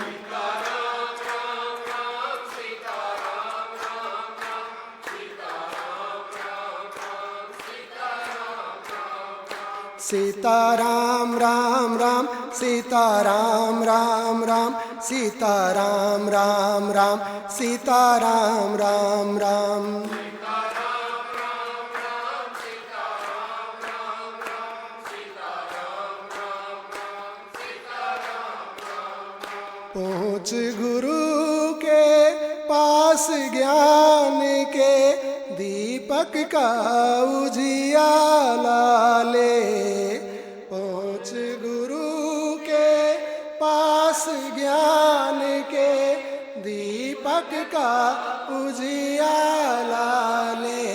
सीताराम राम राम सीताराम राम राम सीताराम राम राम सीताराम राम राम पहुँच गुरु के पास ज्ञान के दीपक का उजियाला ले। पहुँच गुरु के पास ज्ञान के दीपक का उजियाला ले।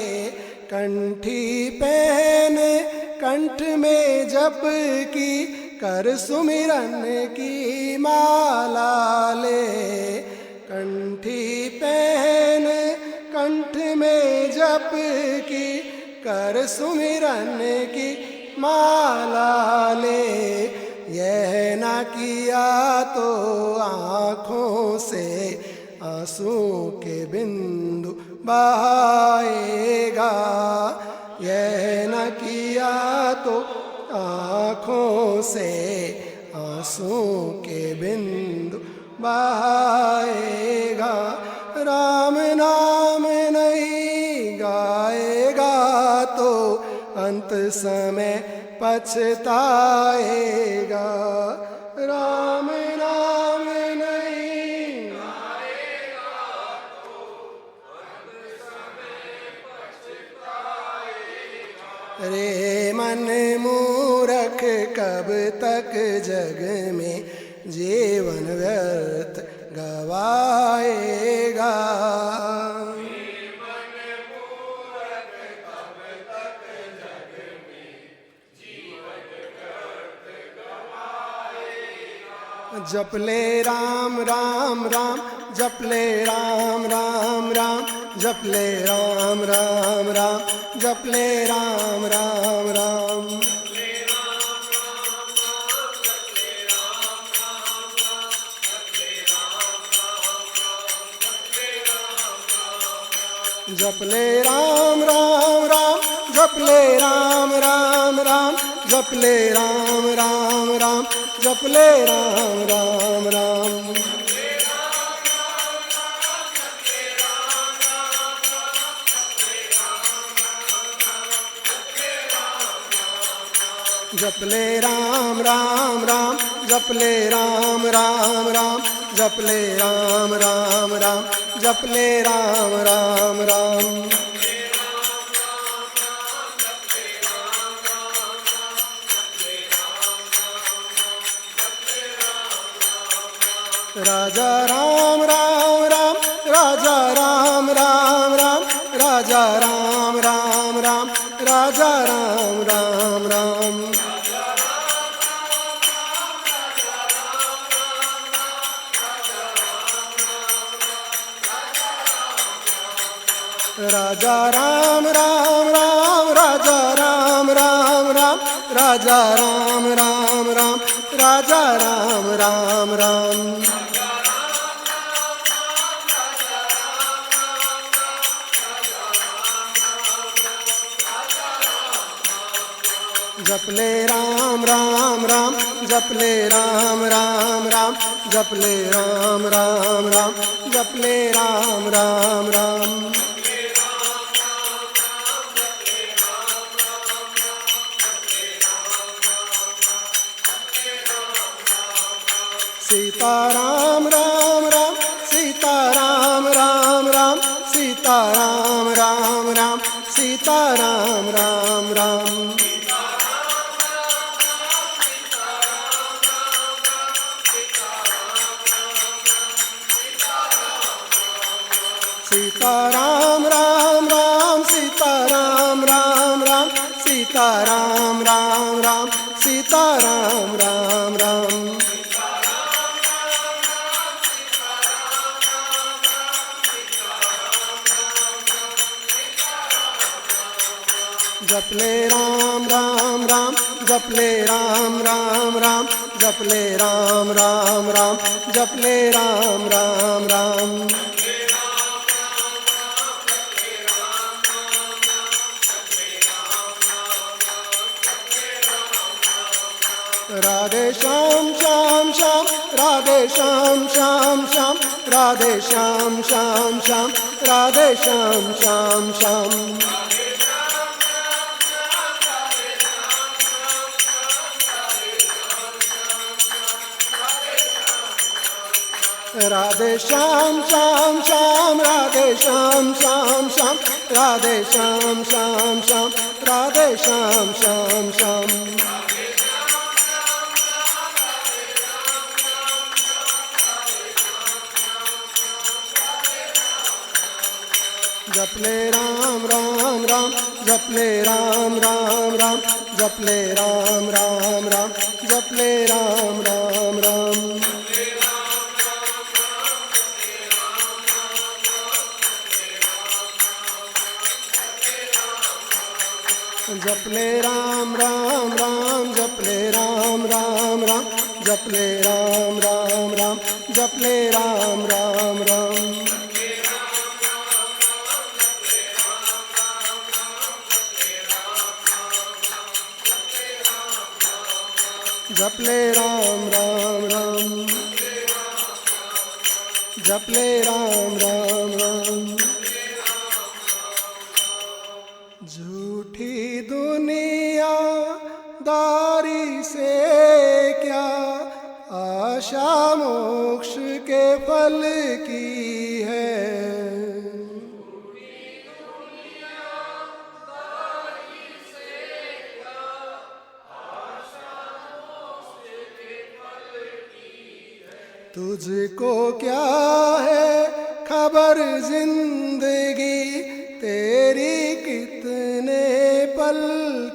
कंठी पहन कंठ में जप की कर सुमिरन की माला ले, कंठी पहन कंठ में जप की, कर सुमिरन की माला ले। यह न किया तो आँखों से आंसू के बिंदु बहाएगा, यह न किया तो आँखों से आंसू के बिंदु बहाएगा। राम नाम नहीं गाएगा तो अंत समय पछताएगा। राम नाम नहीं गाएगा तो अंत समय पछताएगा। रे मन मूरख कब तक जग में जीवन व्यर्थ गवाएगा। जप ले राम राम राम, जप ले राम राम राम, जप ले राम राम राम, जप ले राम राम राम। जप ले राम राम राम, जप ले राम राम राम, जप ले राम राम राम, जप ले राम राम राम। जप ले राम राम राम, जप ले राम राम राम, जप ले राम राम राम, जप ले राम राम राम। राजा राम राम राम, राजा राम राम राम, राजा राम राम राम, राजा राम राम राम। राजा राम राम राम, राजा राम राम राम, राजा राम राम राम, राजा राम राम राम। जप ले राम राम राम, जप ले राम राम राम, जप ले राम राम राम, जप ले राम राम राम। सीता राम राम राम, सीता राम राम राम, सीता राम राम राम, सीता राम राम राम। सीता राम राम राम, सीता राम राम राम, सीता राम राम राम, सीता राम राम राम। जप ले राम राम राम, जप ले राम राम राम, जप ले राम राम राम, जप ले राम राम राम। राधे श्याम श्याम श्याम, राधे श्याम श्याम श्याम, राधे श्याम श्याम श्याम, राधे श्याम श्याम श्याम। राधे श्याम श्याम श्याम, राधे श्याम श्याम श्याम, राधे श्याम श्याम श्याम, राधे श्याम श्याम श्याम। जप ले राम राम राम राम जप ले राम राम राम जप ले राम राम राम जप ले राम राम राम जप ले राम राम राम जप ले राम राम राम जप ले राम राम राम जप ले राम राम राम जप ले राम राम राम जप ले राम राम राम झूठी दुनिया दारी से क्या आशा मोक्ष के फल की है तुझको क्या है खबर जिंदगी तेरी कितने पल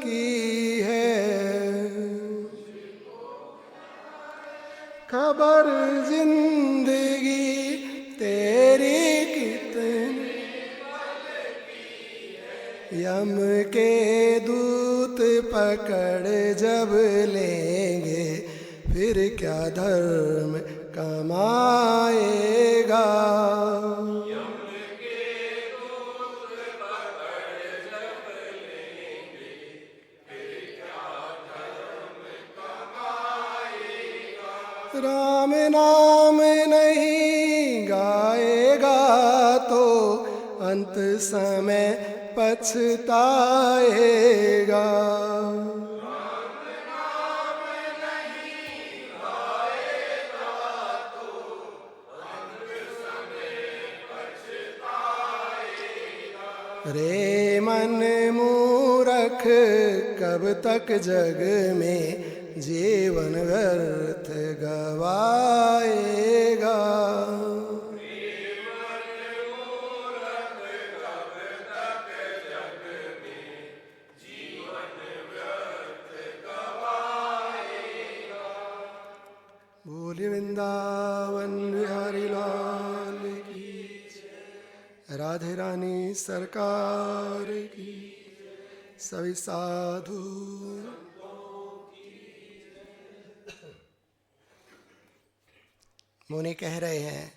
की है खबर जिंदगी तेरी कितने यम के दूत पकड़ जब लेंगे फिर क्या धर्म कमाएगा राम नाम नहीं गाएगा तो अंत समय पछताएगा रे मन मूरख कब तक जग में जीवन व्यर्थ गवाएगा बोले वृंदावन बिहारी लाल की राधे रानी सरकार की सभी साधु मुनि कह रहे हैं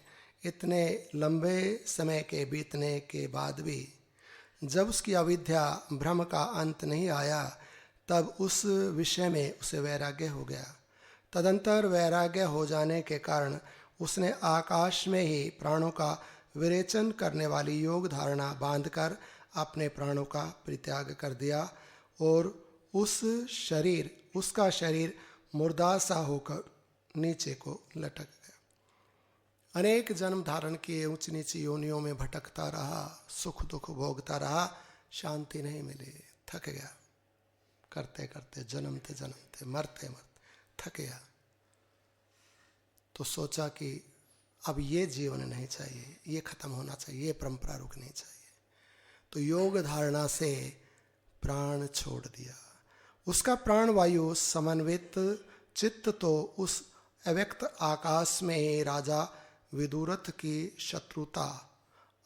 इतने लंबे समय के बीतने के बाद भी जब उसकी अविद्या भ्रम का अंत नहीं आया तब उस विषय में उसे वैराग्य हो गया। तदंतर वैराग्य हो जाने के कारण उसने आकाश में ही प्राणों का विरेचन करने वाली योग धारणा बांधकर अपने प्राणों का परित्याग कर दिया और उसका शरीर मुर्दा सा होकर नीचे को लटक गया। अनेक जन्म धारण किए ऊंच नीची योनियों में भटकता रहा, सुख दुख भोगता रहा, शांति नहीं मिली, थक गया। करते करते जन्मते जन्मते मरते मरते थक गया। तो सोचा कि अब ये जीवन नहीं चाहिए, ये खत्म होना चाहिए, ये परंपरा रुकनी चाहिए। तो योग धारणा से प्राण छोड़ दिया। उसका प्राण वायु समन्वित चित्त तो उस अव्यक्त आकाश में ही राजा विदुरथ की शत्रुता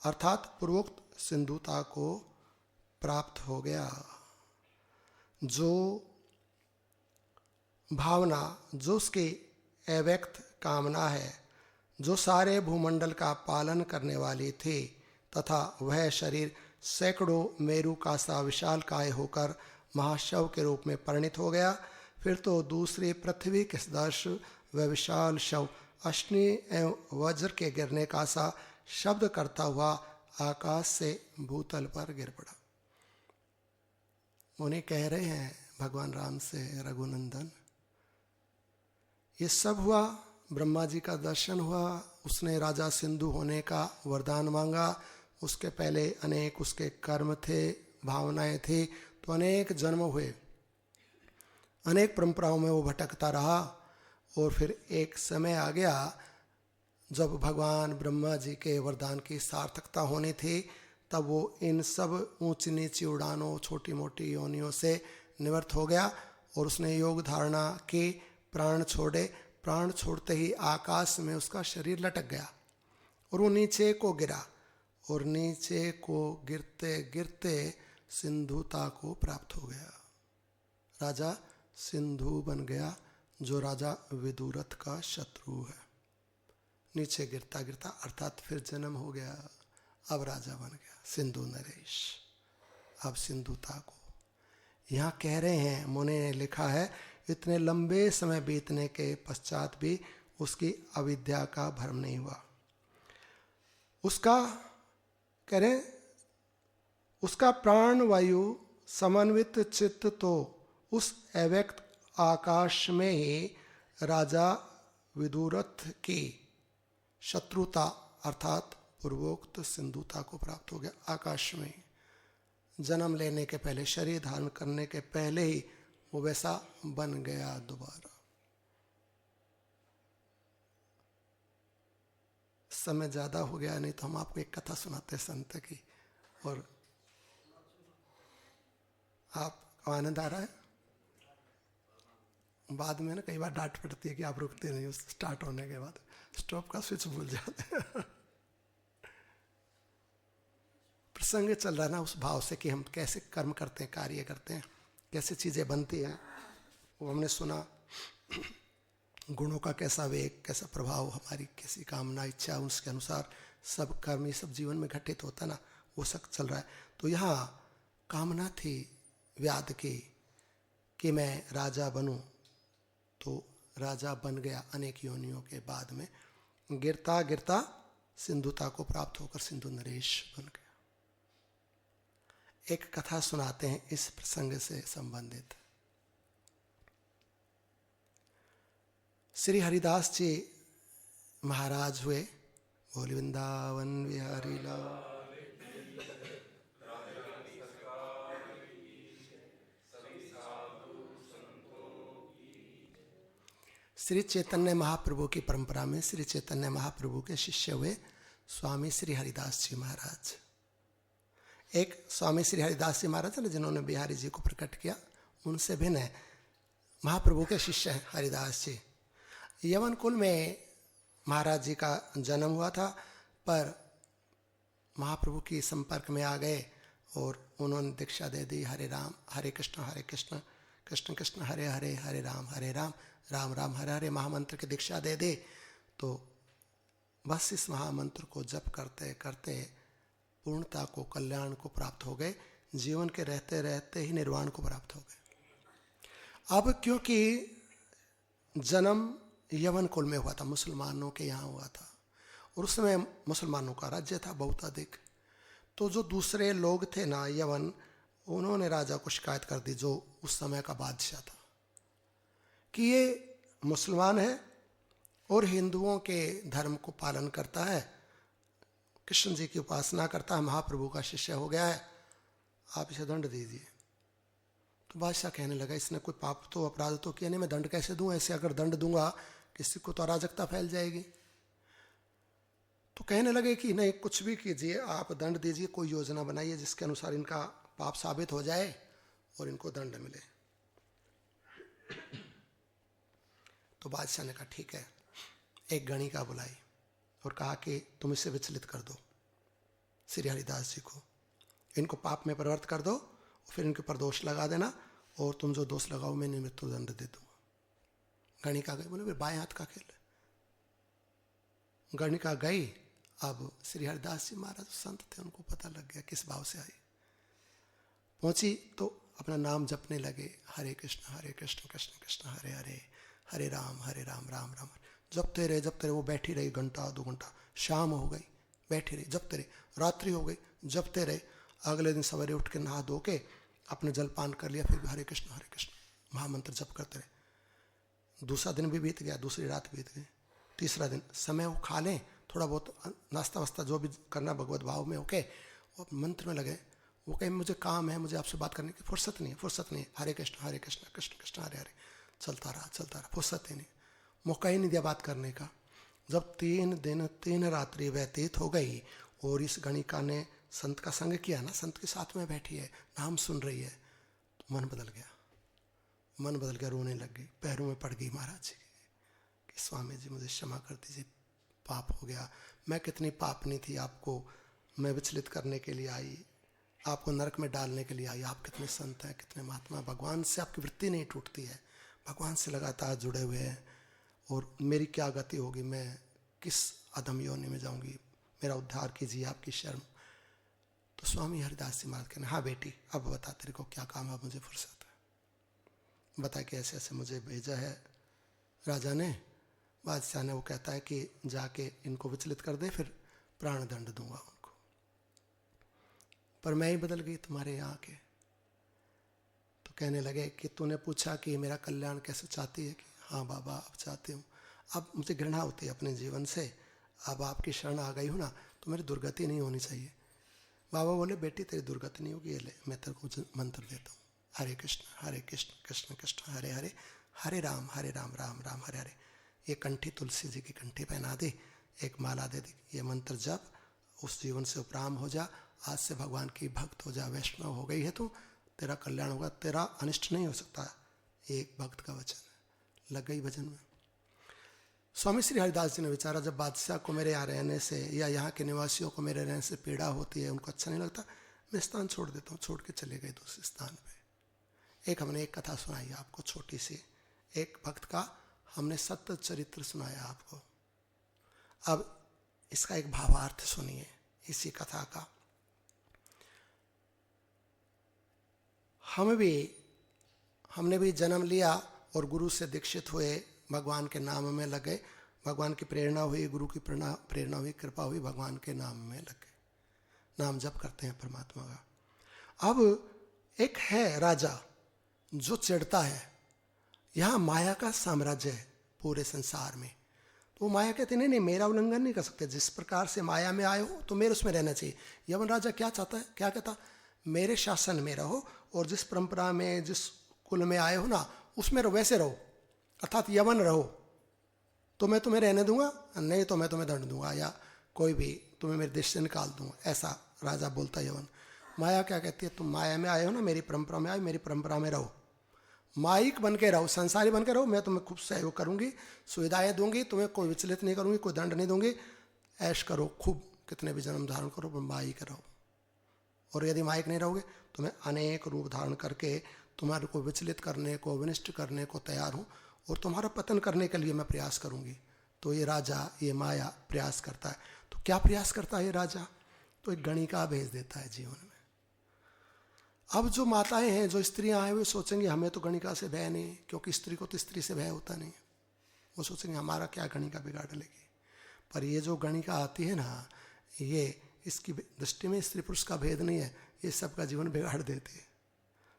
अर्थात पूर्वोक्त सिंधुता को प्राप्त हो गया। जो भावना, जो उसकी अव्यक्त कामना है, जो सारे भूमंडल का पालन करने वाली थी तथा वह शरीर सैकड़ों मेरू का सा विशाल काय होकर महाशव के रूप में परिणित हो गया। फिर तो दूसरी पृथ्वी के सदृश वह विशाल शव अश्नि एवं वज्र के गिरने का सा शब्द करता हुआ आकाश से भूतल पर गिर पड़ा। उन्हें कह रहे हैं भगवान राम से, रघुनंदन ये सब हुआ, ब्रह्मा जी का दर्शन हुआ, उसने राजा सिंधु होने का वरदान मांगा। उसके पहले अनेक उसके कर्म थे, भावनाएं थी, तो अनेक जन्म हुए, अनेक परंपराओं में वो भटकता रहा। और फिर एक समय आ गया जब भगवान ब्रह्मा जी के वरदान की सार्थकता होनी थी, तब वो इन सब ऊंची नीची उड़ानों, छोटी मोटी योनियों से निवृत्त हो गया और उसने योग धारणा की, प्राण छोड़े। प्राण छोड़ते ही आकाश में उसका शरीर लटक गया और वो नीचे को गिरा और नीचे को गिरते गिरते सिंधुता को प्राप्त हो गया। राजा सिंधु बन गया, जो राजा विदुरथ का शत्रु है। नीचे गिरता गिरता अर्थात फिर जन्म हो गया, अब राजा बन गया सिंधु नरेश। अब सिंधुता को यहाँ कह रहे हैं, मुनि ने लिखा है, इतने लंबे समय बीतने के पश्चात भी उसकी अविद्या का भ्रम नहीं हुआ। उसका कह रहे उसका प्राण वायु समन्वित चित्त तो उस अव्यक्त आकाश में ही राजा विदुरथ की शत्रुता अर्थात पूर्वोक्त सिंधुता को प्राप्त हो गया। आकाश में जन्म लेने के पहले, शरीर धारण करने के पहले ही वो वैसा बन गया दोबारा। समय ज्यादा हो गया, नहीं तो हम आपको एक कथा सुनाते संत की, और आपको आनंद आ रहा है। बाद में ना कई बार डांट पड़ती है कि आप रुकते नहीं हो, स्टार्ट होने के बाद स्टॉप का स्विच भूल जाते हैं। प्रसंग चल रहा है ना उस भाव से कि हम कैसे कर्म करते हैं, कार्य करते हैं, कैसे चीजें बनती हैं, वो हमने सुना। गुणों का कैसा वेग, कैसा प्रभाव, हमारी कैसी कामना इच्छा, उसके अनुसार सब कर्म ये सब जीवन में घटित होता ना, वो सब चल रहा है। तो यहाँ कामना थी व्याध की कि मैं राजा बनूं, तो राजा बन गया अनेक योनियों के बाद में। गिरता गिरता सिंधुता को प्राप्त होकर सिंधु नरेश बन गया। एक कथा सुनाते हैं इस प्रसंग से संबंधित। श्री हरिदास जी महाराज हुए, बोल वृंदावन बिहारी लाल। श्री चैतन्य महाप्रभु की परंपरा में श्री चैतन्य महाप्रभु के शिष्य हुए स्वामी श्री हरिदास जी महाराज। एक स्वामी श्री हरिदास जी महाराज ने जिन्होंने बिहारी जी को प्रकट किया, उनसे भिन्न है महाप्रभु के शिष्य हैं हरिदास जी। यवन कुल में महाराज जी का जन्म हुआ था, पर महाप्रभु की संपर्क में आ गए और उन्होंने दीक्षा दे दी, हरे राम हरे कृष्ण कृष्ण कृष्ण हरे हरे, हरे राम राम राम हरे हरे महामंत्र की दीक्षा दे दी। तो बस इस महामंत्र को जप करते करते पूर्णता को, कल्याण को प्राप्त हो गए। जीवन के रहते रहते ही निर्वाण को प्राप्त हो गए। अब क्योंकि जन्म यवन कुल में हुआ था, मुसलमानों के यहाँ हुआ था, और उस समय मुसलमानों का राज्य था बहुत अधिक। तो जो दूसरे लोग थे ना यवन, उन्होंने राजा को शिकायत कर दी, जो उस समय का बादशाह था, कि ये मुसलमान है और हिंदुओं के धर्म को पालन करता है, कृष्ण जी की उपासना करता है, महाप्रभु का शिष्य हो गया है, आप इसे दंड दीजिए। तो बादशाह कहने लगा, इसने कोई पाप तो अपराध तो किया नहीं, मैं दंड कैसे दूं? ऐसे अगर दंड दूंगा किसी को तो अराजकता फैल जाएगी। तो कहने लगे कि नहीं, कुछ भी कीजिए, आप दंड दीजिए, कोई योजना बनाइए जिसके अनुसार इनका पाप साबित हो जाए और इनको दंड मिले। तो बादशाह ने कहा ठीक है, एक गणिका बुलाई और कहा कि तुम इसे विचलित कर दो, श्री हरिदास जी को, इनको पाप में परिवर्तित कर दो, फिर इनके ऊपर दोष लगा देना, और तुम जो दोष लगाओ मैं मृत्यु दंड दे दूंगा। गणिका गई, बोले बाएं हाथ का खेल। गणिका गई। अब श्री हरिदास जी महाराज संत थे, उनको पता लग गया किस भाव से आई। पहुंची तो अपना नाम जपने लगे, हरे कृष्ण कृष्ण कृष्ण हरे हरे, हरे राम राम राम। जपते रहे वो बैठी रही, घंटा 2 घंटा, शाम हो गई, बैठी रही, जपते रहे, रात्रि हो गई, जपते रहे। अगले दिन सवेरे उठ के नहा धो के अपने जलपान कर लिया, फिर भी हरे कृष्ण महामंत्र जप करते रहे। दूसरा दिन भी बीत गया, दूसरी रात बीत गई, तीसरा दिन समय वो खा लें, थोड़ा बहुत नाश्ता वास्ता जो भी करना भगवत भाव में होके, वो मंत्र में लगे। वो कहे मुझे काम है, मुझे आपसे बात करने की फुर्सत नहीं, हरे कृष्ण कृष्ण कृष्ण हरे हरे, चलता रहा, फुर्सत ही नहीं, मौका ही नहीं दिया बात करने का। जब 3 दिन 3 रात्रि व्यतीत हो गई और इस गणिका ने संत का संग किया ना, संत के साथ में बैठी है, नाम सुन रही है, तो मन बदल गया, मन बदल गया, रोने लग गई, पैरों में पड़ गई महाराज जी कि स्वामी जी मुझे क्षमा कर दीजिए, पाप हो गया, मैं कितनी पापनी थी, आपको मैं विचलित करने के लिए आई, आपको नरक में डालने के लिए आई, आप कितने संत हैं, कितने महात्मा, भगवान से आपकी वृत्ति नहीं टूटती है, भगवान से लगातार जुड़े हुए हैं, और मेरी क्या गति होगी, मैं किस अधम योनि में जाऊंगी, मेरा उद्धार कीजिए आपकी शर्म। तो स्वामी हरिदास जी महाराज कहने, हाँ बेटी अब बता तेरे को क्या काम है, मुझे फुर्सत है, बता कि ऐसे ऐसे मुझे भेजा है राजा ने, बादशाह ने, वो कहता है कि जाके इनको विचलित कर दे, फिर प्राण दंड दूंगा उनको, पर मैं ही बदल गई तुम्हारे यहाँ के। तो कहने लगे कि तूने पूछा कि मेरा कल्याण कैसे चाहती है, कि हाँ बाबा अब चाहती हूँ, अब मुझे घृणा होती है अपने जीवन से, अब आपकी शरण आ गई हूँ ना, तो मेरी दुर्गति नहीं होनी चाहिए। बाबा बोले बेटी तेरी दुर्गति नहीं होगी, ये ले मैं तेरे को मंत्र देता हूँ, हरे कृष्ण कृष्ण कृष्ण हरे हरे, हरे राम राम राम हरे हरे। ये कंठी तुलसी जी की कंठी पहना दी, एक माला दे दी, ये मंत्र जप, उस जीवन से उपराम हो जा, आज से भगवान की भक्त हो जा, वैष्णव हो गई है तू, तेरा कल्याण होगा, तेरा अनिष्ट नहीं हो सकता। एक भक्त का वचन है, लग गई भजन में। स्वामी श्री हरिदास जी ने विचारा, जब बादशाह को मेरे यहाँ रहने से या यहाँ के निवासियों को मेरे रहने से पीड़ा होती है, उनको अच्छा नहीं लगता, मैं स्थान छोड़ देता हूँ। छोड़ के चले गए दूसरे स्थान पे। एक हमने एक कथा सुनाई आपको छोटी सी, एक भक्त का हमने सत्य चरित्र सुनाया आपको। अब इसका एक भावार्थ सुनिए इसी कथा का। हमने भी जन्म लिया और गुरु से दीक्षित हुए, भगवान के नाम में लगे, भगवान की प्रेरणा हुई, गुरु की प्रेरणा हुई, कृपा हुई, भगवान के नाम में लगे, नाम जप करते हैं परमात्मा का। अब एक है राजा जो चिढ़ता है, यहाँ माया का साम्राज्य है पूरे संसार में, तो माया कहते नहीं मेरा उल्लंघन नहीं कर सकते, जिस प्रकार से माया में आए हो तो मेरे उसमें रहना चाहिए। यवन राजा क्या चाहता है, क्या कहता, मेरे शासन में रहो, और जिस परंपरा में जिस कुल में आए हो ना उसमें रहो, वैसे रहो, अर्थात यवन रहो, तो मैं तुम्हें रहने दूंगा, नहीं तो मैं तुम्हें दंड दूंगा, या कोई भी तुम्हें मेरे देश से निकाल दूंगा, ऐसा राजा बोलता यवन। माया क्या कहती है, तुम माया में आए हो ना, मेरी परंपरा में आए, मेरी परंपरा में रहो, माइक बन के रहो, संसारी बन के रहो, मैं तुम्हें खूब सहयोग करूंगी, सुविधाएं दूंगी, तुम्हें कोई विचलित नहीं करूंगी, कोई दंड नहीं दूंगी, ऐश करो खूब, कितने भी जन्म धारण करो, माइक रहो। और यदि माइक नहीं रहोगे तो मैं अनेक रूप धारण करके तुम्हारे को विचलित करने को, विनिष्ट करने को तैयार हूँ, और तुम्हारा पतन करने के लिए मैं प्रयास करूंगी। तो ये राजा, ये माया प्रयास करता है। तो क्या प्रयास करता है ये राजा, तो एक गणिका भेज देता है जीवन में। अब जो माताएं हैं, जो स्त्रियां हैं, वे सोचेंगे हमें तो गणिका से भय नहीं, क्योंकि स्त्री को तो स्त्री से भय होता नहीं, वो सोचेंगे हमारा क्या गणिका बिगाड़ लेगी। पर ये जो गणिका आती है ना, ये इसकी दृष्टि में स्त्री पुरुष का भेद नहीं है, ये सबका जीवन बिगाड़ देती है,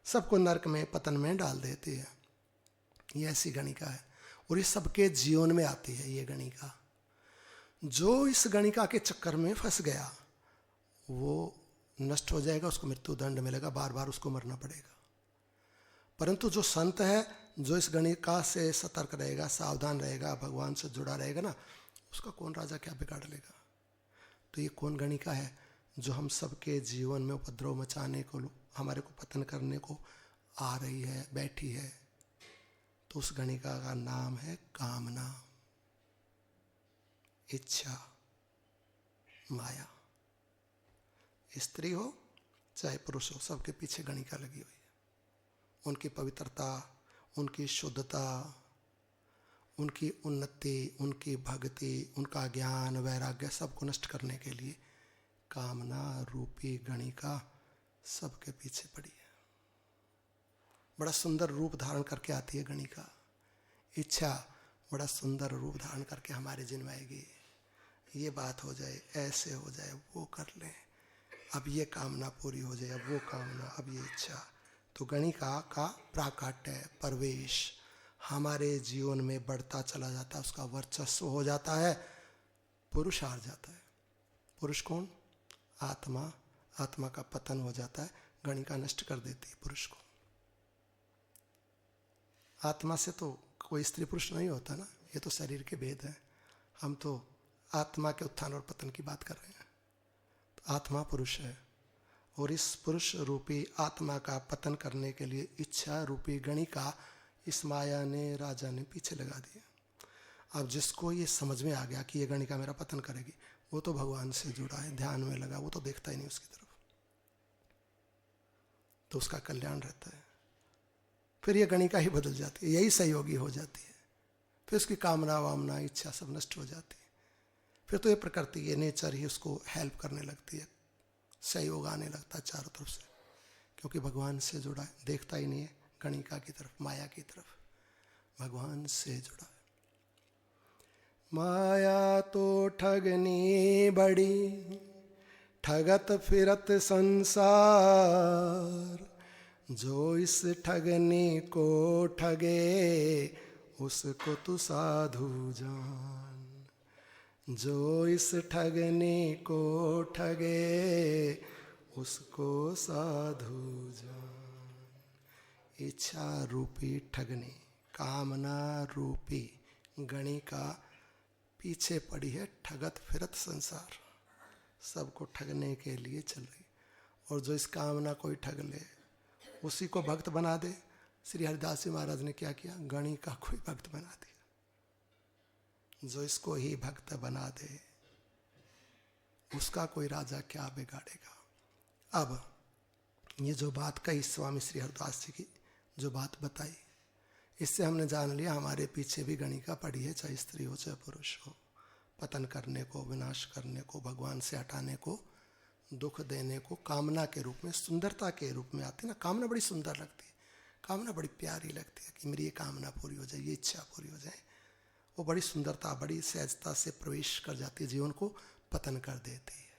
सबको नरक में, पतन में डाल देती है। ये ऐसी गणिका है, और ये सबके जीवन में आती है ये गणिका। जो इस गणिका के चक्कर में फंस गया वो नष्ट हो जाएगा, उसको मृत्यु दंड मिलेगा, बार बार उसको मरना पड़ेगा। परंतु जो संत है, जो इस गणिका से सतर्क रहेगा, सावधान रहेगा, भगवान से जुड़ा रहेगा ना, उसका कौन राजा क्या बिगाड़ लेगा। तो ये कौन गणिका है जो हम सबके जीवन में उपद्रव मचाने को, हमारे को पतन करने को आ रही है, बैठी है। तो उस गणिका का नाम है कामना, इच्छा, माया। स्त्री हो चाहे पुरुष हो, सबके पीछे गणिका लगी हुई है। उनकी पवित्रता, उनकी शुद्धता, उनकी उन्नति, उनकी भक्ति, उनका ज्ञान, वैराग्य, सबको नष्ट करने के लिए कामना रूपी गणिका सबके पीछे पड़ी है। बड़ा सुंदर रूप धारण करके आती है गणिका। इच्छा बड़ा सुंदर रूप धारण करके हमारे जिन में आएगी, ये बात हो जाए, ऐसे हो जाए, वो कर लें, अब ये कामना पूरी हो जाए, अब वो कामना, अब ये इच्छा। तो गणिका का प्राकट्य, प्रवेश हमारे जीवन में बढ़ता चला जाता है, उसका वर्चस्व हो जाता है, पुरुष हार जाता है। पुरुष कौन, आत्मा, आत्मा का पतन हो जाता है, गणिका नष्ट कर देती है पुरुष को। आत्मा से तो कोई स्त्री पुरुष नहीं होता ना, ये तो शरीर के भेद है। हम तो आत्मा के उत्थान और पतन की बात कर रहे हैं। तो आत्मा पुरुष है, और इस पुरुष रूपी आत्मा का पतन करने के लिए इच्छा रूपी गणिका इस माया ने, राजा ने पीछे लगा दिया। अब जिसको ये समझ में आ गया कि ये गणिका मेरा पतन करेगी, वो तो भगवान से जुड़ा है, ध्यान में लगा, वो तो देखता ही नहीं उसकी तरफ, तो उसका कल्याण रहता है। फिर ये गणिका ही बदल जाती है, यही सहयोगी हो जाती है, फिर उसकी कामना वामना इच्छा सब नष्ट हो जाती है। फिर तो ये प्रकृति, ये नेचर ही उसको हेल्प करने लगती है, सहयोग आने लगता है चारों तरफ से, क्योंकि भगवान से जुड़ा है, देखता ही नहीं है गणिका की तरफ, माया की तरफ, भगवान से जुड़ा है। माया तो ठगनी बड़ी, ठगत फिरत संसार, जो इस ठगनी को ठगे उसको तू साधु जान, जो इस ठगनी को ठगे उसको साधु जान। इच्छा रूपी ठगनी, कामना रूपी गणिका पीछे पड़ी है, ठगत फिरत संसार, सबको ठगने के लिए चल रही। और जो इस कामना को ही ठग ले, उसी को भक्त बना दे। श्री हरिदास जी महाराज ने क्या किया, गणिका को ही भक्त बना दिया। जो इसको ही भक्त बना दे, उसका कोई राजा क्या बिगाड़ेगा। अब ये जो बात कही स्वामी श्री हरिदास जी की, जो बात बताई, इससे हमने जान लिया हमारे पीछे भी गणिका पड़ी है, चाहे स्त्री हो चाहे पुरुष हो, पतन करने को, विनाश करने को, भगवान से हटाने को, दुख देने को, कामना के रूप में, सुंदरता के रूप में आती है ना। कामना बड़ी सुंदर लगती है, कामना बड़ी प्यारी लगती है कि मेरी ये कामना पूरी हो जाए, ये इच्छा पूरी हो जाए। वो बड़ी सुंदरता, बड़ी सहजता से प्रवेश कर जाती है, जीवन को पतन कर देती है।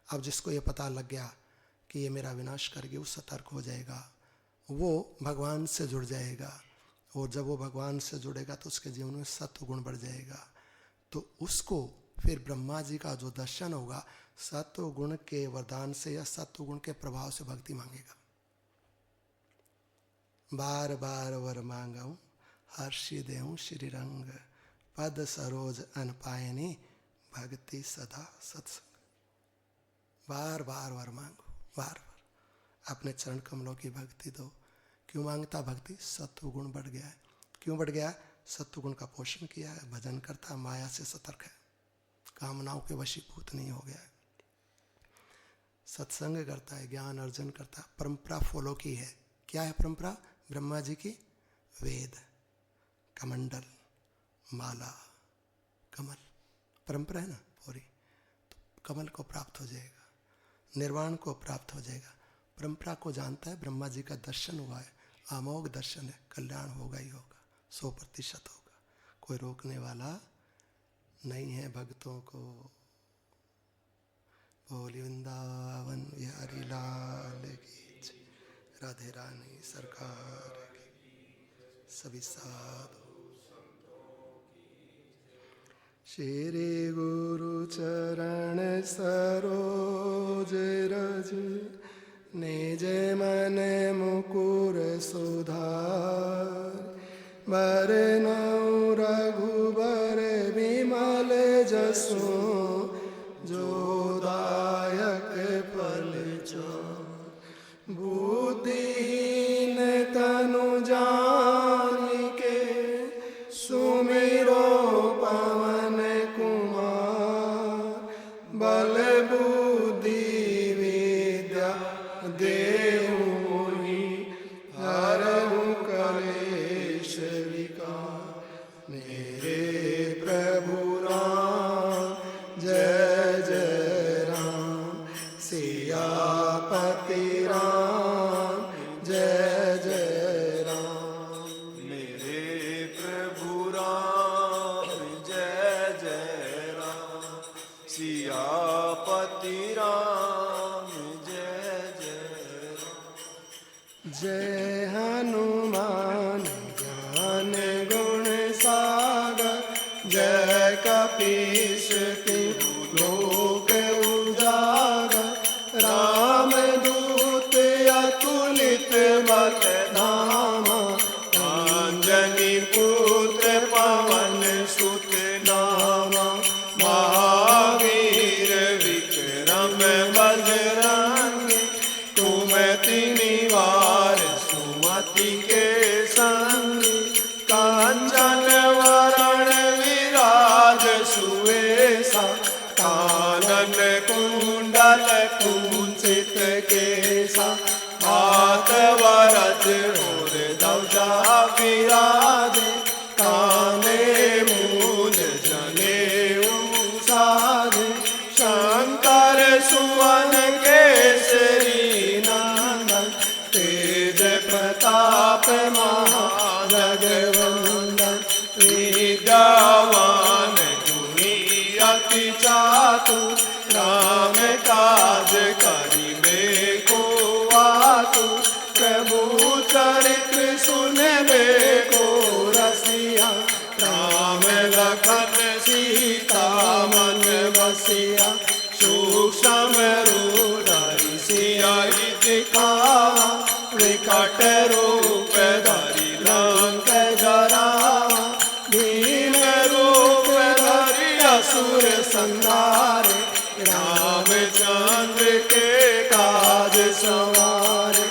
अब जिसको ये पता लग गया कि ये मेरा विनाश करेगी, वो सतर्क हो जाएगा, वो भगवान से जुड़ जाएगा। और जब वो भगवान से जुड़ेगा तो उसके जीवन में सत्व गुण बढ़ जाएगा। तो उसको फिर ब्रह्मा जी का जो दर्शन होगा, सत्व गुण के वरदान से या सत्व गुण के प्रभाव से भक्ति मांगेगा। बार बार वर मांगाऊं, हर्षि देऊं श्री रंग, पद सरोज अन पायनी, भक्ति सदा सत्संग। बार बार वर मांगो, बार बार अपने चरण कमलों की भक्ति दो। क्यों मांगता भक्ति? सत्व गुण बढ़ गया है। क्यों बढ़ गया? सत्व गुण का पोषण किया है, भजन करता, माया से सतर्क है, कामनाओं के वशीभूत नहीं हो गया है, सत्संग करता है, ज्ञान अर्जन करता है, परंपरा फॉलो की है। क्या है परंपरा? ब्रह्मा जी की वेद, कमंडल, माला, कमल, परंपरा है ना पूरी। तो कमल को प्राप्त हो जाएगा, निर्वाण को प्राप्त हो जाएगा। परंपरा को जानता है, ब्रह्मा जी का दर्शन हुआ है, अमोघ दर्शन है, कल्याण होगा ही होगा, 100% होगा, कोई रोकने वाला नहीं है भक्तों को। बोली वृंदावन बिहारी लाल की जय, राधे रानी सरकार की, सभी साधु। श्री गुरु चरण सरोज रज, निज मन मुकुर सुधार, बरनउँ रघुबर विमल जसु, जो दायक फल चार। बुद्धिहीन तनु जानिके, सुमिरो पवन कुमार, बल बुद्धि विद्या देहु मोहि, हरहु कलेश विकार। मेरे प्रभु राम जय जय राम, सियापति राम जय जय राम। मेरे प्रभु राम जय जय राम, सियापति राम जय जय राम। जय हनुमान ज्ञान गुण सागर, जय कपीस तिहु लोक उजागर। राम दूत अतुलित बल धामा, अंजनी पुत्र पवन सुत नामा, महावीर वीर विक्रम बसिया सूक्ष्म रूप धरि सिया दिखा विकट रूप धरि लंक जरा भीम रूप धरि असुर संहारे रामचंद्र के काज सवारे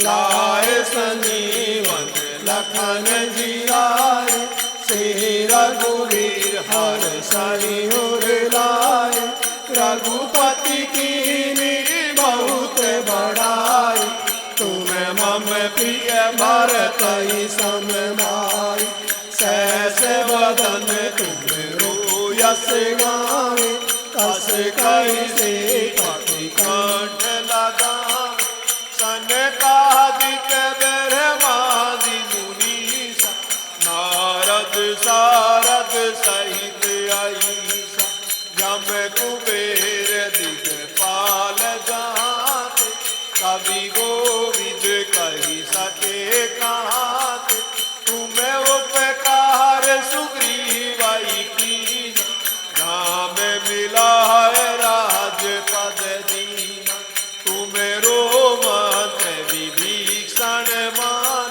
लाए संजीवन लखन जियाए श्री रघुवीर हर सहि उर लाए रघुपति की बहुत बड़ाई तुम मम प्रिय भरत ही सम भाई सहस वदन तुम रोयस गावे कस कैसे कपि कंठ लगा सनकादिक ब्रह्मादि मुनीसा नारद सारद सहित अहिसा यम कुबेर दिगपाल जाते कवि गोविद कहि सके कहाते तुम्हें उपकार सुग्रीवाई की राम मिलाए राजपद दीना तुम्हें रोमत विभीषण मान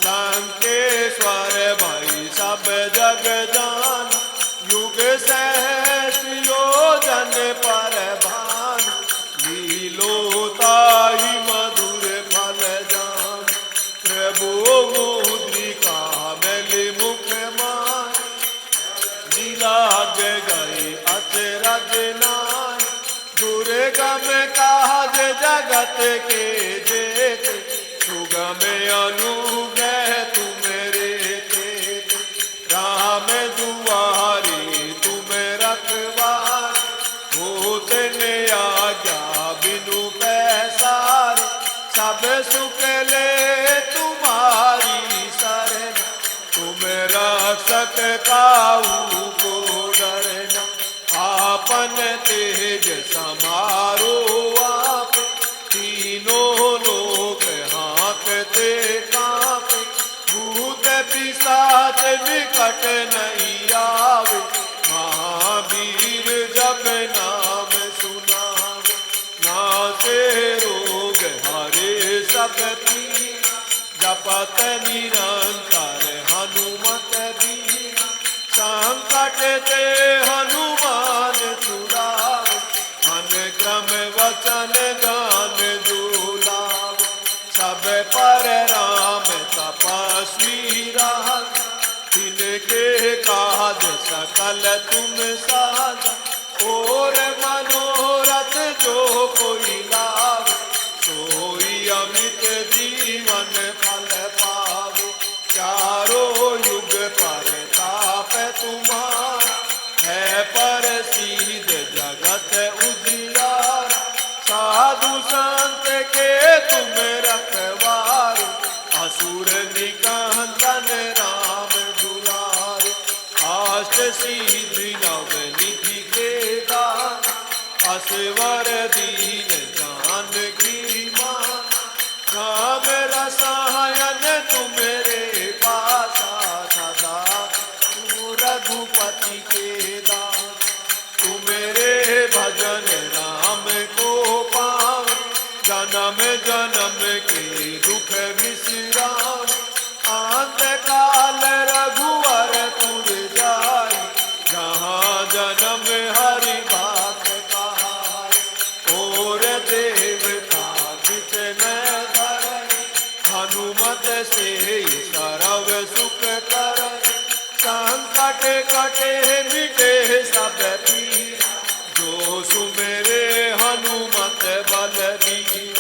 लंकेश्वर भाई सब जग जान युग सहस्र योजन पर भान लीलोताहि मधुर फल जान प्रभु मुद्रिका मेल मुख मान दिलाग गए अचरज नाय दुर्गम काज जगत के जेते सुगम अनुग्रह तुम रे राम दुआरे तुम रखवार होते ने आज्ञा बिनु पैसार सब सुख ले तुम्हारी शरण तुम रक्षक काहू को डरना आपन तेज समारो आप तीनों लोक हाँकते कांपे भूत पिशाच निकट नहीं आवे महावीर जब नाम सुनावे नासे रोग हरे सब पीर जपत निरंतर हनुमत वीर संकट ते हनुमान छुड़ावे मन क्रम वचन गान दुलावे सब पर राम तपस्वी राज तिनके काज सकल तुम साज और मनोरथ जो कोई लावे सोई अमित जीवन फल पावे चारों युग पर ताप तुम्हारा है पर सीध जगत उजियार साधु संत के तुम रखवार असुर निकंदन राम दुलार अष्ट सिद्धि नव निधि के दान असवर दीन जान की मान राम रसायन तुम्हारे पासा सदा रघुपति के दान तुम्हारे भजन राम को पावे जन्म जन्म के दुख विश्राम अंत काल रघुवर पुर जाय जहाँ जन्म हरि बात कहाय और देवता कितने धरे हनुमत से सर्व सुख कर संकट कटे मिटे सब पीर जो सुमेरे हनुमत बलबीर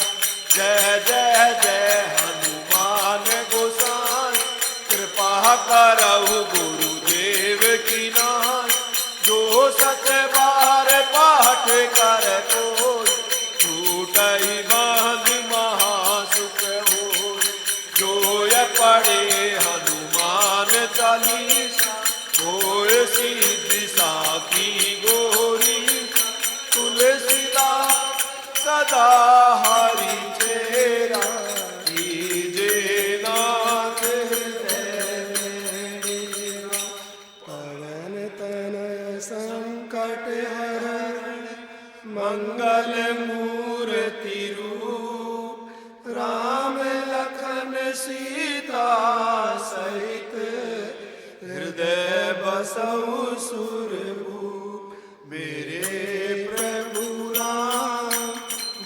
जय जय जय हनुमान गोसाई कृपा करहु गुरुदेव की नाई जो सत बार पाठ कर कोई छूटहि बांधि महासुख हो जो ये पढ़े हनुमान चालीसा होय सिद्धि साखी गोरी तुलसीदास सदा हरि चेरा कीजे नाथ हृदय में पवन तनय संकट हरण बसहु सुरभूप मेरे प्रभु राम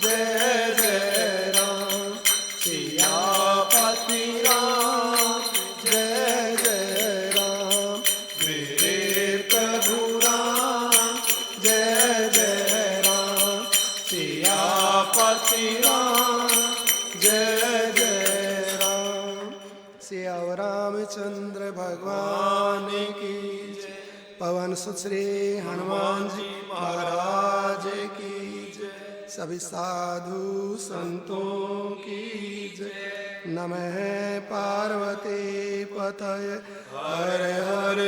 जय जय राम सियापति राम जय जय राम मेरे प्रभु राम जय जय राम सियापति राम जय जय राम सिया रामचंद्र भगवान की जय। पवन सुत श्री हनुमान जी महाराज की जय। सभी साधु संतों की जय। नमः पार्वती पतये हर हर